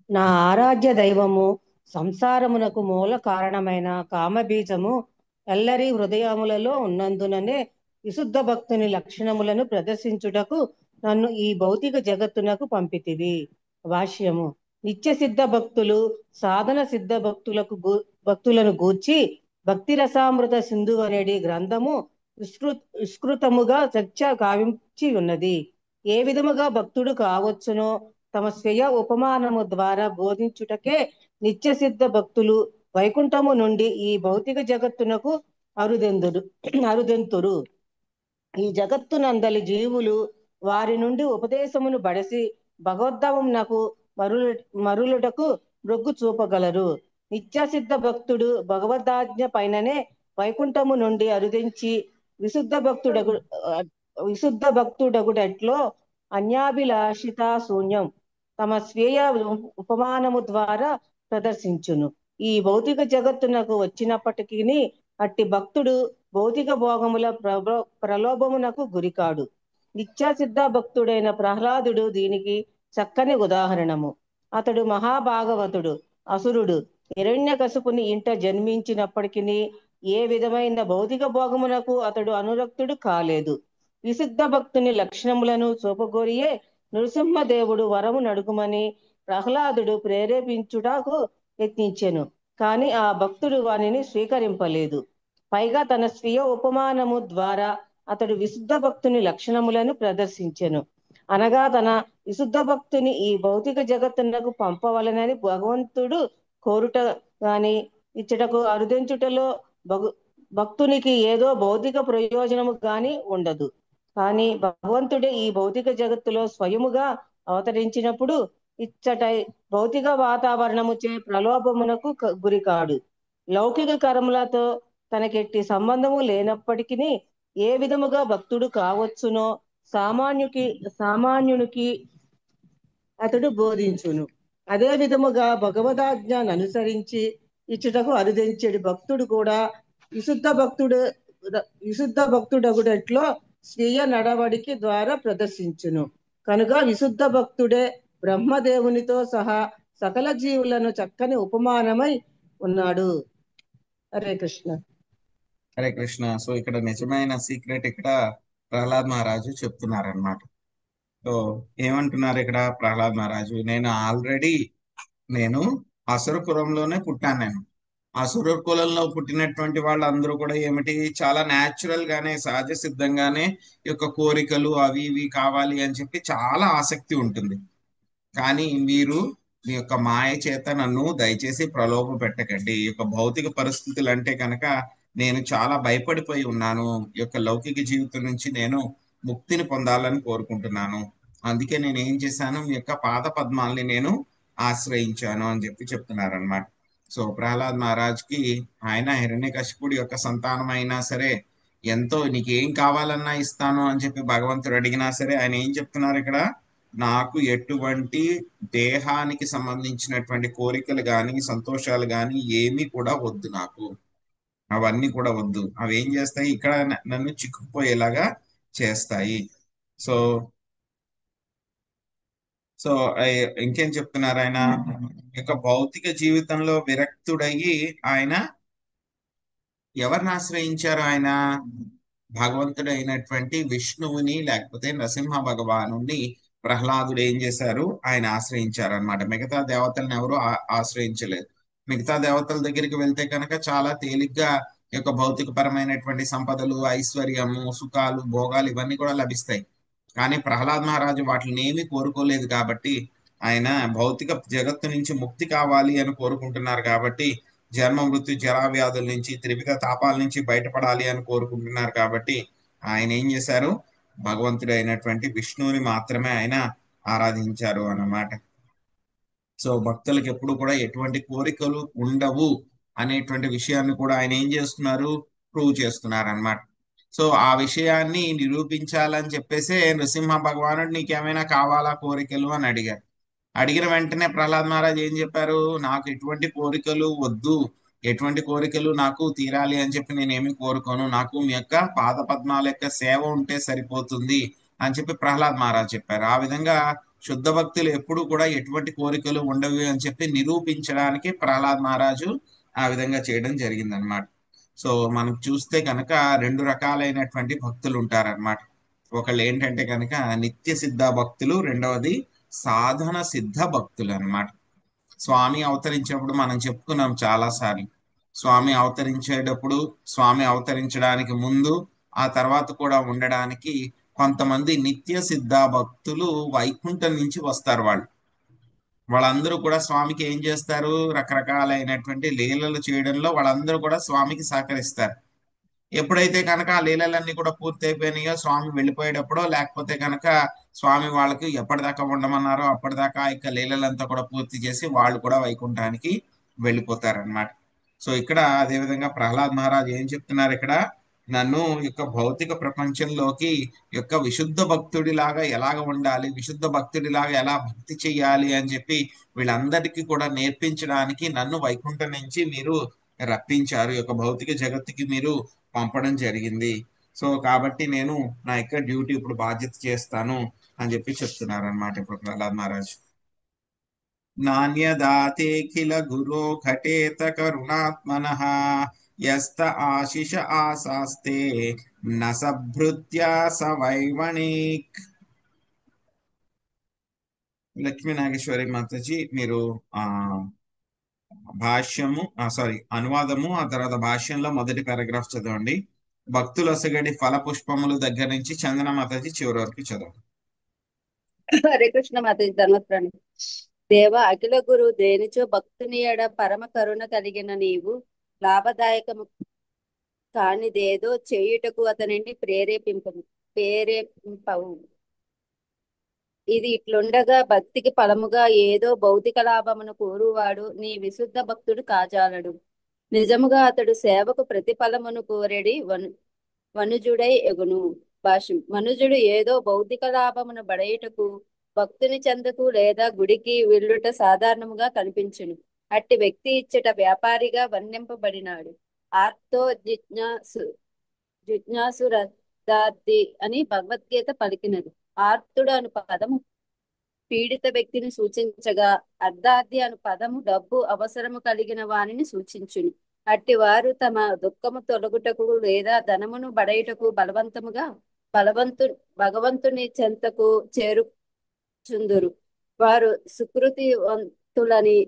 Speaker 7: నా ఆరాధ్య దైవము సంసారమునకు మూల కారణమైన కామబీజము ఎల్లరి హృదయములలో ఉన్నందుననే విశుద్ధ భక్తుని లక్షణములను ప్రదర్శించుటకు నన్ను ఈ భౌతిక జగత్తునకు పంపితివి. భాష్యము. నిత్య సిద్ధ భక్తులు సాధన సిద్ధ భక్తులను గూర్చి భక్తి రసామృత సింధు అనేది గ్రంథము విస్తృతముగా చర్చ గావించి ఉన్నది. ఏ విధముగా భక్తుడు కావచ్చునో తమ స్వయ ఉపమానము ద్వారా బోధించుటకే నిత్య సిద్ధ భక్తులు వైకుంఠము నుండి ఈ భౌతిక జగత్తునకు అరుదెంతురు. ఈ జగత్తునందలి జీవులు వారి నుండి ఉపదేశమును బడసి భగవద్ధామమునకు మరులుటకు మొగ్గు చూపగలరు. నిత్య సిద్ధ భక్తుడు భగవద్ధాజ్ఞ పైననే వైకుంఠము నుండి అరుదించి విశుద్ధ భక్తుడగుడట్లో అన్యాభిలాషిత శూన్యం తమ స్వీయ ఉపమానము ద్వారా ప్రదర్శించును. ఈ భౌతిక జగత్తునకు వచ్చినప్పటికీ అట్టి భక్తుడు భౌతిక భోగముల ప్రలోభమునకు గురికాడు. నిత్య సిద్ధ భక్తుడైన ప్రహ్లాదుడు దీనికి చక్కని ఉదాహరణము. అతడు మహాభాగవతుడు, అసురుడు, హిరణ్యకశిపుని ఇంట జన్మించినప్పటికీ ఏ విధమైన భౌతిక భోగమునకు అతడు అనురక్తుడు కాలేదు. విశుద్ధ భక్తుని లక్షణములను చూపగోరియే నృసింహదేవుడు వరము నడుగుమని ప్రహ్లాదుడు ప్రేరేపించుటకు యత్నించెను. కాని ఆ భక్తుడు వానిని స్వీకరింపలేదు. పైగా తన స్వీయ ఉపమానము ద్వారా అతడు విశుద్ధ భక్తుని లక్షణములను ప్రదర్శించెను. అనగా తన విశుద్ధ భక్తుని ఈ భౌతిక జగత్తునకు పంపవలనని భగవంతుడు కోరుట గాని ఇచ్చటకు అరుదించుటలో భక్తునికి ఏదో భౌతిక ప్రయోజనము గాని ఉండదు. కానీ భగవంతుడే ఈ భౌతిక జగత్తులో స్వయముగా అవతరించినప్పుడు ఇచ్చట భౌతిక వాతావరణముచే ప్రలోభమునకు గురికాడు. లౌకిక కర్మలతో తనకెట్టి సంబంధము లేనప్పటికీ ఏ విధముగా భక్తుడు కావచ్చునో సామాన్యునికి అతడు బోధించును. అదే విధముగా భగవదాజ్ఞను అనుసరించి ఇచ్చుటకు అరుదించేడు భక్తుడు కూడా విశుద్ధ భక్తుడగుడట్లో స్వీయ నడవడికి ద్వారా ప్రదర్శించును. కనుక విశుద్ధ భక్తుడే బ్రహ్మదేవునితో సహా సకల జీవులను చక్కని ఉపమానమై ఉన్నాడు. హరే కృష్ణ.
Speaker 1: హరే కృష్ణ. సో ఇక్కడ నిజమైన సీక్రెట్ ఇక్కడ ప్రహ్లాద్ మహారాజు చెప్తున్నారనమాట. సో ఏమంటున్నారు ఇక్కడ ప్రహ్లాద్ మహారాజు? నేను అసురపురంలోనే పుట్టాను. అసుర కులంలో పుట్టినటువంటి వాళ్ళందరూ కూడా ఏమిటి, చాలా న్యాచురల్ గానే సహజ సిద్ధంగానే ఈ యొక్క కోరికలు అవి ఇవి కావాలి అని చెప్పి చాలా ఆసక్తి ఉంటుంది. కానీ మీరు మీ యొక్క మాయ చేత నన్ను దయచేసి ప్రలోభ పెట్టకండి. ఈ యొక్క భౌతిక పరిస్థితులు అంటే కనుక నేను చాలా భయపడిపోయి ఉన్నాను. ఈ యొక్క లౌకిక జీవితం నుంచి నేను ముక్తిని పొందాలని కోరుకుంటున్నాను. అందుకే నేను ఏం చేశాను, మీ యొక్క పాద పద్మాల్ని నేను ఆశ్రయించాను అని చెప్పి చెప్తున్నారనమాట. సో ప్రహ్లాద్ మహారాజ్కి ఆయన హిరణ్యకశిపుడి యొక్క సంతానం అయినా సరే, ఎంతో నీకు ఏం కావాలన్నా ఇస్తాను అని చెప్పి భగవంతుడు అడిగినా సరే ఆయన ఏం చెప్తున్నారు ఇక్కడ, నాకు ఎటువంటి దేహానికి సంబంధించినటువంటి కోరికలు కానీ సంతోషాలు కానీ ఏమీ కూడా వద్దు, నాకు అవన్నీ కూడా వద్దు. అవి ఏం చేస్తాయి, ఇక్కడ నన్ను చిక్కుపోయేలాగా చేస్తాయి. సో సో ఇంకేం చెప్తున్నారు ఆయన, యొక్క భౌతిక జీవితంలో విరక్తుడయ్యి ఆయన ఎవరిని ఆశ్రయించారు, ఆయన భగవంతుడు అయినటువంటి విష్ణువుని లేకపోతే నరసింహ భగవానుని ప్రహ్లాదుడు ఏం చేశారు, ఆయన ఆశ్రయించారు అనమాట. మిగతా దేవతలను ఎవరు ఆశ్రయించలేదు. మిగతా దేవతల దగ్గరికి వెళ్తే కనుక చాలా తేలిగ్గా ఈ యొక్క భౌతిక పరమైనటువంటి సంపదలు, ఐశ్వర్యము, సుఖాలు, భోగాలు ఇవన్నీ కూడా లభిస్తాయి. కానీ ప్రహ్లాద్ మహారాజు వాటిని ఏమీ కోరుకోలేదు కాబట్టి, ఆయన భౌతిక జగత్తు నుంచి ముక్తి కావాలి అని కోరుకుంటున్నారు కాబట్టి, జన్మ మృత్యు జరా వ్యాధుల నుంచి త్రివిధ తాపాల నుంచి బయటపడాలి అని కోరుకుంటున్నారు కాబట్టి ఆయన ఏం చేశారు, భగవంతుడు అయినటువంటి విష్ణువుని మాత్రమే ఆయన ఆరాధించారు అన్నమాట. సో భక్తులకు ఎప్పుడు కూడా ఎటువంటి కోరికలు ఉండవు అనేటువంటి విషయాన్ని కూడా ఆయన ఏం చేస్తున్నారు, ప్రూవ్ చేస్తున్నారు అన్నమాట. సో ఆ విషయాన్ని నిరూపించాలని చెప్పేసే నృసింహ భగవానుడు నీకేమైనా కావాలా కోరికలు అని అడిగారు. అడిగిన వెంటనే ప్రహ్లాద్ మహారాజ్ ఏం చెప్పారు, నాకు ఎటువంటి కోరికలు వద్దు, ఎటువంటి కోరికలు నాకు తీరాలి అని చెప్పి నేనేమి కోరుకోను, నాకు మీ యొక్క పాద పద్మాల యొక్క సేవ ఉంటే సరిపోతుంది అని చెప్పి ప్రహ్లాద్ మహారాజ్ చెప్పారు. ఆ విధంగా శుద్ధ భక్తులు ఎప్పుడు కూడా ఎటువంటి కోరికలు ఉండవు అని చెప్పి నిరూపించడానికి ప్రహ్లాద్ మహారాజు ఆ విధంగా చేయడం జరిగింది అనమాట. సో మనం చూస్తే కనుక రెండు రకాలైనటువంటి భక్తులు ఉంటారన్నమాట. ఒకళ్ళు ఏంటంటే కనుక నిత్య సిద్ధ భక్తులు, రెండవది సాధన సిద్ధ భక్తులు అన్నమాట. స్వామి అవతరించినప్పుడు మనం చెప్పుకున్నాం చాలా సార్లు, స్వామి అవతరించేటప్పుడు, స్వామి అవతరించడానికి ముందు, ఆ తర్వాత కూడా ఉండడానికి కొంతమంది నిత్య సిద్ధ భక్తులు వైకుంఠం నుంచి వస్తారు. వాళ్ళందరూ కూడా స్వామికి ఏం చేస్తారు, రకరకాలైనటువంటి లీలలు చేయడంలో వాళ్ళందరూ కూడా స్వామికి సహకరిస్తారు. ఎప్పుడైతే కనుక ఆ లీలలన్నీ కూడా పూర్తి అయిపోయినాయో, స్వామి వెళ్ళిపోయేటప్పుడో లేకపోతే కనుక స్వామి వాళ్ళకి ఎప్పటిదాకా ఉండమన్నారో అప్పటిదాకా ఆ యొక్క లీలలంతా కూడా పూర్తి చేసి వాళ్ళు కూడా వైకుంఠానికి వెళ్ళిపోతారన్నమాట. సో ఇక్కడ అదే విధంగా ప్రహ్లాద్ మహారాజ్ ఏం చెప్తున్నారు ఇక్కడ, నన్ను యొక్క భౌతిక ప్రపంచంలోకి యొక్క విశుద్ధ భక్తుడిలాగా ఎలాగ ఉండాలి, విశుద్ధ భక్తుడిలాగా ఎలా భక్తి చెయ్యాలి అని చెప్పి వీళ్ళందరికీ కూడా నేర్పించడానికి నన్ను వైకుంఠం నుంచి మీరు రప్పించారు, యొక్క భౌతిక జగత్తుకి మీరు పంపడం జరిగింది. సో కాబట్టి నేను నా యొక్క డ్యూటీ ఇప్పుడు బాధ్యత చేస్తాను అని చెప్పి చెప్తున్నారు అనమాట ఇప్పుడు ప్రహ్లాద్ మహారాజ్. నాణ్యదాతేఖిల గురో ఘటేత కరుణాత్మనః యస్త ఆశిష ఆశాస్తే నసభృత్యా సవైవణిక్. లక్ష్మీ నాగేశ్వరి మాతాజీ మీరు భాష్యము అనువాదము, ఆ తర్వాత భాష్యంలో మొదటి పారాగ్రాఫ్ చదవండి. భక్తులు అసగడి ఫల పుష్పములు దగ్గర నుంచి చందన మాతాజీ చివరి వరకు చదవండి.
Speaker 8: హరే కృష్ణ మాతాజీ ధర్మప్రాణి. దేవ అఖిల గురు దేనిచో భక్తుని ఎడ పరమ కరుణ కలిగిన నీవు లాభదాయకము కానిదేదో చేయుటకు అతనిని ప్రేరేపింపవు. ఇది ఇట్లుండగా భక్తికి ఫలముగా ఏదో భౌతిక లాభమును కోరువాడు నీ విశుద్ధ భక్తుడు కాజాలడు. నిజముగా అతడు సేవకు ప్రతిఫలమును కోరెడి వనుజుడై ఎగును. భాష్యం. మనుజుడు ఏదో భౌతిక లాభమును బడయుటకు భక్తుని చెందకు లేదా గుడికి వెళ్ళుట సాధారణముగా కనిపించును. అట్టి వ్యక్తి ఇచ్చట వ్యాపారిగా వర్ణింపబడినాడు. ఆర్తో జిజ్ఞాసురదార్థి అని భగవద్గీత పలికినది. ఆర్తుడు అను పదము పీడిత వ్యక్తిని సూచించగా, అర్ధార్థి అను పదము డబ్బు అవసరము కలిగిన వానిని సూచించును. అట్టి వారు తమ దుఃఖము తొలగుటకు లేదా ధనమును బడయుటకు భగవంతుని చెంతకు చేరుచుందురు. వారు సుకృతివంతులని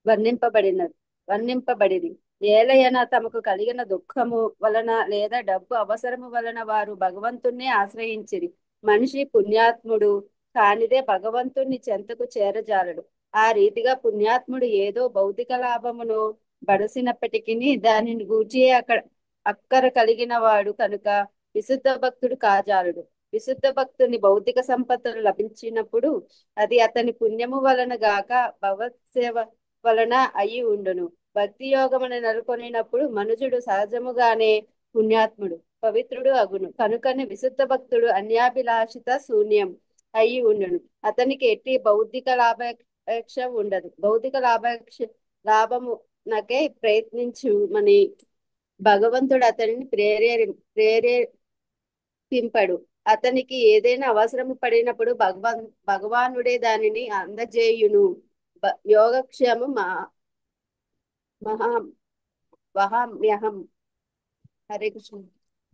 Speaker 8: వర్ణింపబడినది. వర్ణింపబడిరి. ఏలయన తమకు కలిగిన దుఃఖము వలన లేదా డబ్బు అవసరము వలన వారు భగవంతుణ్ణి ఆశ్రయించిరి. మనిషి పుణ్యాత్ముడు కానిదే భగవంతుని చెంతకు చేరజాలడు. ఆ రీతిగా పుణ్యాత్ముడు ఏదో భౌతిక లాభమును బడసినప్పటికీ దానిని గూర్చి అక్కర కలిగిన వాడు కనుక విశుద్ధ భక్తుడు కాజాలడు. విశుద్ధ భక్తుని భౌతిక సంపదలు లభించినప్పుడు అది అతని పుణ్యము వలన గాక భగవత్సేవ వలన అయి ఉండును. భక్తి యోగమును నెలకొనినప్పుడు మనుజుడు సహజముగానే పుణ్యాత్ముడు పవిత్రుడు అగును. కనుకనే విశుద్ధ భక్తుడు అన్యాభిలాషిత శూన్యం అయి ఉండును. అతనికి ఎట్టి భౌతిక లాభాపేక్ష ఉండదు. భౌతిక లాభము నాకే ప్రయత్నించుమని భగవంతుడు అతనిని ప్రేరేపింపడు. అతనికి ఏదైనా అవసరము పడినప్పుడు భగవానుడే దానిని అందజేయును. యోగక్షేమం మహా వహామ్యహం. హరే కృష్ణ.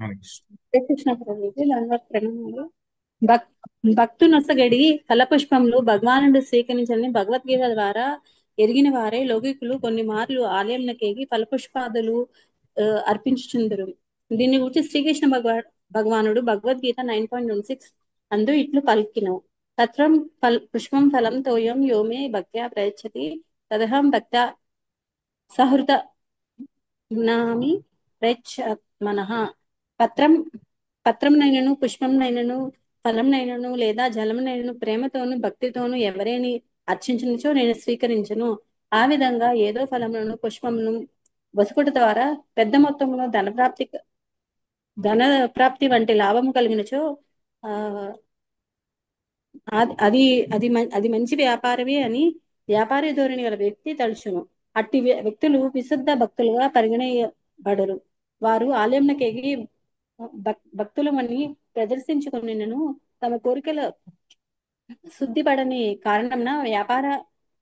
Speaker 1: హరే కృష్ణ.
Speaker 9: హరే కృష్ణ ప్రభుజీ. ధన్యవాద ప్రణామాలు. భక్తునొసగడి ఫలపుష్పములు భగవానుడు స్వీకరించని భగవద్గీత ద్వారా ఎరిగిన వారే లౌకికులు కొన్ని మార్లు ఆలయంనకేగి ఫలపుష్పాదులు అర్పించుచుందరు. దీన్ని గురించి శ్రీకృష్ణ భగవానుడు భగవద్గీత 9.16 అందు ఇట్లు పలికిన తత్రం పుష్పం ఫలం తోయం యోమే భక్త్యా ప్రయచ్చతి తదహం భక్త్యా సహృత నామి ప్రయచ్చమనః. పత్రంనైనను పుష్పంనైనను ఫలంనైనను లేదా జలంనైనను ప్రేమతోను భక్తితోను ఎవరేని అర్చించినచో నేను స్వీకరించను. ఆ విధంగా ఏదో ఫలములను పుష్పమును వసుకుట ద్వారా పెద్ద మొత్తంలో ధన ప్రాప్తి వంటి లాభము కలిగినచో అది అది అది మంచి వ్యాపారమే అని వ్యాపారి ధోరణి గల వ్యక్తి తలుచును. అట్టి వ్యక్తులు విశుద్ధ భక్తులుగా పరిగణయబడరు. వారు ఆలయంనకేగి భక్తులమని ప్రదర్శించుకునినను తమ కోరికల శుద్ధిపడని కారణంన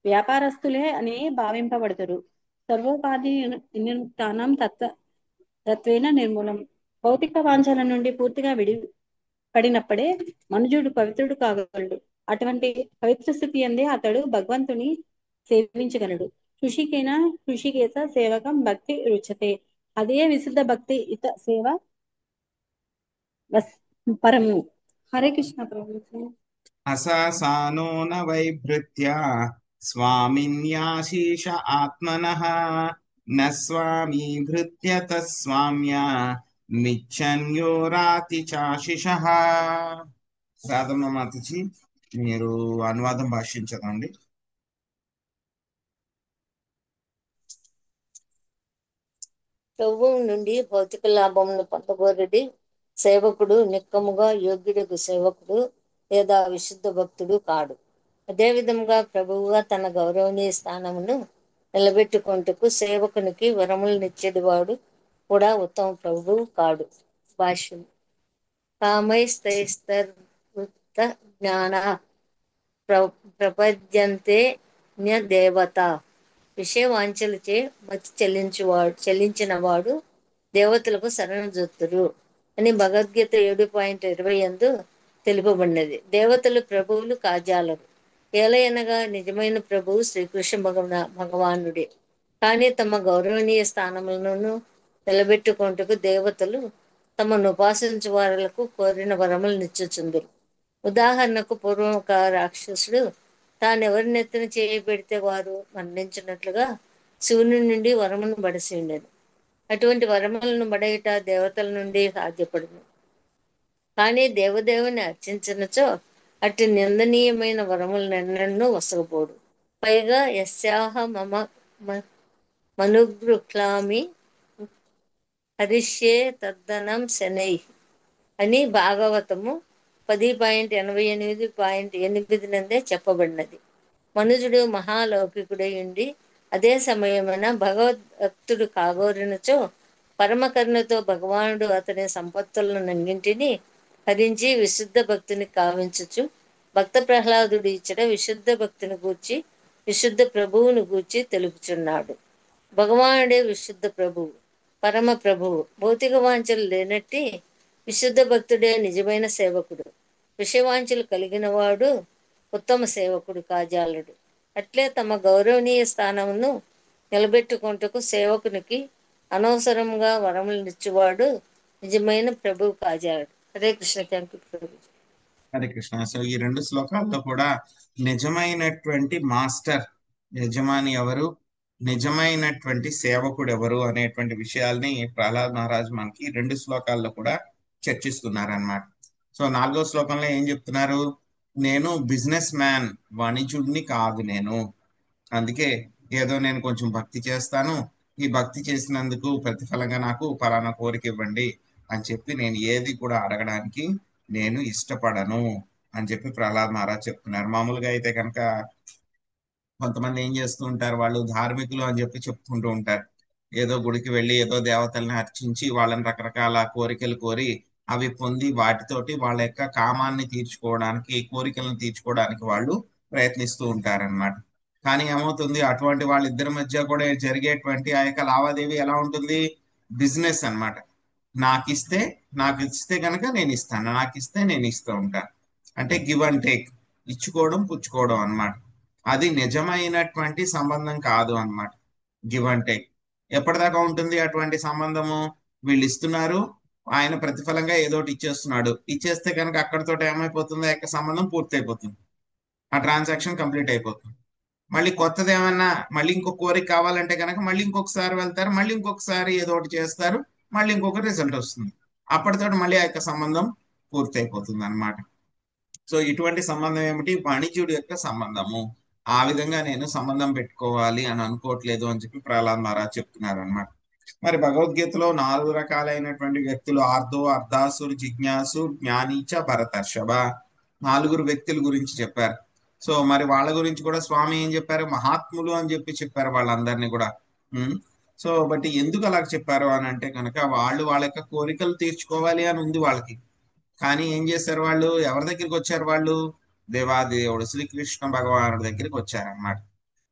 Speaker 9: వ్యాపారస్తులే అని భావింపబడతారు. సర్వోపాధి నిమిత్తానం తత్వేన నిర్మూలం. భౌతిక వాంఛల నుండి పూర్తిగా పడినప్పుడే మనుజుడు పవిత్రుడు కాగలడు. అటువంటి పవిత్ర స్థితి అందే అతడు భగవంతుని సేవించగలడు. ఋషికేశ సేవకం భక్తి రుచతే. అదే విశుద్ధ భక్తి ఇత సేవ పరము. హరే కృష్ణ ప్రభు.
Speaker 1: అసాసానో న వైభృత్య స్వామిన్యాశీష ఆత్మనః న స్వామీభృత్య తస్వామ్య మిచ్చన్యోరాతి చాశిషః. రాధమ్మ మాతజీ మీరు అనువాదం భాషించదండి.
Speaker 3: ప్రభువు నుండి భౌతిక లాభమును పొందగోరడి సేవకుడు నిక్కముగా యోగ్యుడికి సేవకుడు లేదా విశుద్ధ భక్తుడు కాడు. అదేవిధంగా ప్రభువుగా తన గౌరవనీయ స్థానమును నిలబెట్టుకుంటకు సేవకునికి వరములనిచ్చేవాడు కూడా ఉత్తమ ప్రభువు కాడు. భాష్యం. కామైస్తైస్తర్వృత్త జ్ఞాన ప్రపద్యంతే న్యదేవత. విషయవాంఛలచే మతి చెల్లించిన వాడు దేవతలకు శరణజొత్తురు అని భగవద్గీత 7.20 తెలుపబడినది. దేవతలు ప్రభువులు కాజాలరు. ఏలయనగా నిజమైన ప్రభువు శ్రీకృష్ణ భగవానుడే. కానీ తమ గౌరవనీయ స్థానములను నిలబెట్టుకుంటకు దేవతలు తమను ఉపాసించు వారులకు కోరిన వరములు నిచ్చుచుందురు. ఉదాహరణకు పూర్వం ఒక రాక్షసుడు తానెవరినెత్తిన చేయబెడితే వారు మరణించినట్లుగా శివుని నుండి వరమును బడిసి ఉండేది. అటువంటి వరములను బడయుట దేవతల నుండి సాధ్యపడును. కానీ దేవదేవుని అర్చించినచో అట్టి నిందనీయమైన వరములనెన్నెన్నో వసగపోడు. పైగా యస్యాహ మనుగృహ్లామి హరిష్యే తద్దనం శనై అని భాగవతము 10.88.8 నందే చెప్పబడినది. మనుజుడు మహాలౌకికుడై ఉండి అదే సమయమైన భగవద్భక్తుడు కాగోరినచో పరమకరుణతో భగవానుడు అతని సంపత్తులనన్నింటినీ హరించి విశుద్ధ భక్తిని కావించుచు భక్త ప్రహ్లాదుడు ఇచ్చట విశుద్ధ భక్తిని గూర్చి విశుద్ధ ప్రభువును గూర్చి తెలుపుచున్నాడు. భగవానుడే విశుద్ధ ప్రభువు, పరమ ప్రభువు. భౌతిక వాంఛలు లేనట్టి విశుద్ధ భక్తుడే నిజమైన సేవకుడు. విషయవాంఛలు కలిగిన వాడు ఉత్తమ సేవకుడు కాజాలడు. అట్లే తమ గౌరవనీయ స్థానమును నిలబెట్టుకుంటకు సేవకునికి అనవసరంగా వరములనిచ్చువాడు నిజమైన ప్రభువు కాజాడు. హరే కృష్ణ. థ్యాంక్ యూ ప్రభు.
Speaker 1: హరే కృష్ణ. సో ఈ రెండు శ్లోకాల్లో కూడా నిజమైనటువంటి మాస్టర్ యజమాని ఎవరు, నిజమైనటువంటి సేవకుడు ఎవరు అనేటువంటి విషయాల్ని ప్రహ్లాద్ మహారాజ్ మనకి రెండు శ్లోకాల్లో కూడా చర్చిస్తున్నారన్నమాట. సో 4వ శ్లోకంలో ఏం చెప్తున్నారు? నేను బిజినెస్ మ్యాన్, వాణిజ్యుడిని కాదు నేను. అందుకే ఏదో నేను కొంచెం భక్తి చేస్తాను, ఈ భక్తి చేసినందుకు ప్రతిఫలంగా నాకు ఫలానా కోరిక ఇవ్వండి అని చెప్పి నేను ఏది కూడా అడగడానికి నేను ఇష్టపడను అని చెప్పి ప్రహ్లాద్ మహారాజ్ చెప్తున్నారు. మామూలుగా అయితే కనుక కొంతమంది ఏం చేస్తూ ఉంటారు, వాళ్ళు ధార్మికులు అని చెప్పి చెప్పుకుంటూ ఉంటారు. ఏదో గుడికి వెళ్ళి ఏదో దేవతల్ని అర్చించి వాళ్ళని రకరకాల కోరికలు కోరి అవి పొంది వాటితోటి వాళ్ళ యొక్క కామాన్ని తీర్చుకోవడానికి, కోరికలను తీర్చుకోవడానికి వాళ్ళు ప్రయత్నిస్తూ ఉంటారన్నమాట. కానీ ఏమవుతుంది, అటువంటి వాళ్ళిద్దరి మధ్య కూడా జరిగేటువంటి ఆ యొక్క లావాదేవీ ఎలా ఉంటుంది? బిజినెస్ అన్నమాట. నాకు ఇస్తే కనుక నేను ఇస్తాను, నాకు ఇస్తే నేను ఇస్తూ ఉంటాను. అంటే గివ్ అండ్ టేక్, ఇచ్చుకోవడం పుచ్చుకోవడం అన్నమాట. అది నిజమైనటువంటి సంబంధం కాదు అన్నమాట. గివ్ అండ్ టేక్ ఎప్పటిదాకా ఉంటుంది అటువంటి సంబంధము? వీళ్ళు ఇస్తున్నారు, ఆయన ప్రతిఫలంగా ఏదో ఒకటి ఇచ్చేస్తున్నాడు. ఇచ్చేస్తే కనుక అక్కడితో ఏమైపోతుంది? ఆ యొక్క సంబంధం పూర్తయిపోతుంది, ఆ ట్రాన్సాక్షన్ కంప్లీట్ అయిపోతుంది. మళ్ళీ కొత్తది ఏమన్నా, మళ్ళీ ఇంకో కోరిక కావాలంటే కనుక మళ్ళీ ఇంకొకసారి వెళ్తారు, మళ్ళీ ఇంకొకసారి ఏదో ఒకటి చేస్తారు, మళ్ళీ ఇంకొక రిజల్ట్ వస్తుంది. అప్పటితో మళ్ళీ ఆ యొక్క సంబంధం పూర్తయిపోతుంది అన్నమాట. సో ఇటువంటి సంబంధం ఏమిటి? వాణిజ్యుడి యొక్క సంబంధము. ఆ విధంగా నేను సంబంధం పెట్టుకోవాలి అని అనుకోవట్లేదు అని చెప్పి ప్రహ్లాద్ మహారాజ్ చెప్తున్నారు అన్నమాట. మరి భగవద్గీతలో 4 రకాలైనటువంటి వ్యక్తులు, ఆర్ధో, అర్ధాసురు, జిజ్ఞాసు, జ్ఞానీచ, భరతర్షభ, 4 వ్యక్తుల గురించి చెప్పారు. సో మరి వాళ్ళ గురించి కూడా స్వామి ఏం చెప్పారు? మహాత్ములు అని చెప్పారు వాళ్ళందరినీ కూడా. సో బట్ ఎందుకు అలా చెప్పారు అని అంటే కనుక వాళ్ళ యొక్క కోరికలు తీర్చుకోవాలి అని ఉంది వాళ్ళకి. కానీ ఏం చేశారు వాళ్ళు? ఎవరి దగ్గరికి వచ్చారు వాళ్ళు? దేవాదేవుడు శ్రీకృష్ణ భగవానుడి దగ్గరికి వచ్చారన్నమాట.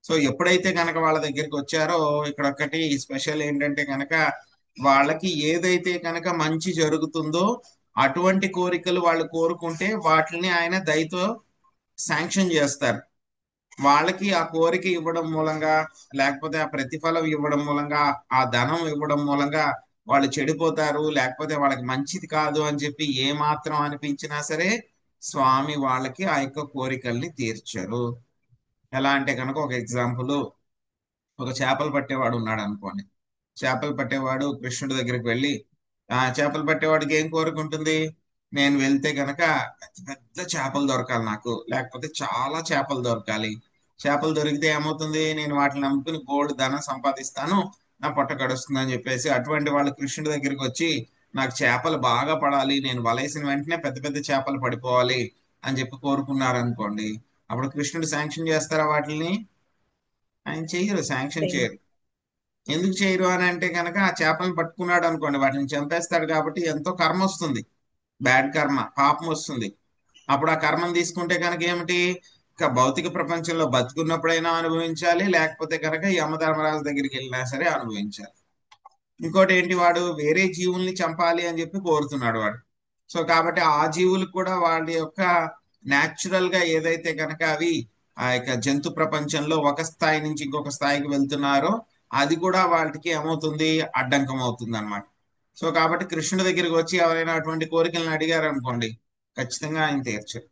Speaker 1: సో ఎప్పుడైతే కనుక వాళ్ళ దగ్గరికి వచ్చారో, ఇక్కడ ఒకటి స్పెషల్ ఏంటంటే కనుక వాళ్ళకి ఏదైతే కనుక మంచి జరుగుతుందో అటువంటి కోరికలు వాళ్ళు కోరుకుంటే వాటిని ఆయన దయతో శాంక్షన్ చేస్తారు. వాళ్ళకి ఆ కోరిక ఇవ్వడం మూలంగా, లేకపోతే ఆ ప్రతిఫలం ఇవ్వడం మూలంగా, ఆ ధనం ఇవ్వడం మూలంగా వాళ్ళు చెడిపోతారు, లేకపోతే వాళ్ళకి మంచిది కాదు అని చెప్పి ఏ మాత్రం అనిపించినా సరే స్వామి వాళ్ళకి ఆ యొక్క కోరికల్ని తీర్చరు. ఎలా అంటే కనుక ఒక ఎగ్జాంపుల్, ఒక చేపలు పట్టేవాడు ఉన్నాడు అనుకోండి. చేపలు పట్టేవాడు కృష్ణుడి దగ్గరికి వెళ్ళి, ఆ చేపలు పట్టేవాడికి ఏం కోరిక ఉంటుంది? నేను వెళ్తే గనక పెద్ద పెద్ద చేపలు దొరకాలి నాకు, లేకపోతే చాలా చేపలు దొరకాలి. చేపలు దొరికితే ఏమవుతుంది? నేను వాటిని నమ్ముకుని గోల్డ్ ధనం సంపాదిస్తాను, నా పొట్ట గడుస్తుంది అని చెప్పేసి అటువంటి వాళ్ళు కృష్ణుడి దగ్గరికి వచ్చి నాకు చేపలు బాగా పడాలి, నేను వలేసిన వెంటనే పెద్ద పెద్ద చేపలు పడిపోవాలి అని చెప్పి కోరుకున్నారు అనుకోండి. అప్పుడు కృష్ణుడు శాంక్షన్ చేస్తారా వాటిని? ఆయన చెయ్యరు, శాంక్షన్ చేయరు. ఎందుకు చేయరు అని అంటే కనుక ఆ చేపలను పట్టుకున్నాడు అనుకోండి, వాటిని చంపేస్తాడు కాబట్టి ఎంతో కర్మ వస్తుంది, బ్యాడ్ కర్మ, పాపం వస్తుంది. అప్పుడు ఆ కర్మను తీసుకుంటే కనుక ఏమిటి? ఇక భౌతిక ప్రపంచంలో బతుకున్నప్పుడైనా అనుభవించాలి, లేకపోతే కనుక యమధర్మరాజు దగ్గరికి వెళ్ళినా సరే అనుభవించాలి. ఇంకోటి ఏంటి? వాడు వేరే జీవుల్ని చంపాలి అని చెప్పి కోరుతున్నాడు వాడు. సో కాబట్టి ఆ జీవులకు కూడా వాళ్ళ యొక్క న్యాచురల్ గా ఏదైతే కనుక అవి ఆ యొక్క జంతు ప్రపంచంలో ఒక స్థాయి నుంచి ఇంకొక స్థాయికి వెళ్తున్నారో అది కూడా వాటికి ఏమవుతుంది? అడ్డంకం అవుతుంది అన్నమాట. సో కాబట్టి కృష్ణుడి దగ్గరికి వచ్చి ఎవరైనా అటువంటి కోరికలను అడిగారు అనుకోండి, ఖచ్చితంగా ఆయన తీర్చరు.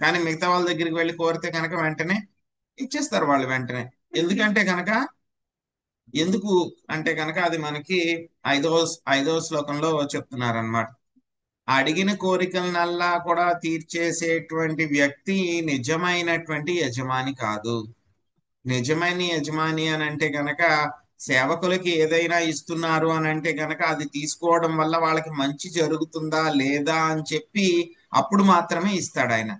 Speaker 1: కానీ మిగతా వాళ్ళ దగ్గరికి వెళ్ళి కోరితే కనుక వెంటనే ఇచ్చేస్తారు వాళ్ళు వెంటనే. ఎందుకు అంటే కనుక అది మనకి ఐదవ శ్లోకంలో చెప్తున్నారన్నమాట. అడిగిన కోరికలనల్లా కూడా తీర్చేసేటువంటి వ్యక్తి నిజమైనటువంటి యజమాని కాదు. నిజమైన యజమాని అని అంటే గనక సేవకులకి ఏదైనా ఇస్తున్నారు అని అంటే గనక అది తీసుకోవడం వల్ల వాళ్ళకి మంచి జరుగుతుందా లేదా అని చెప్పి అప్పుడు మాత్రమే ఇస్తాడు ఆయన.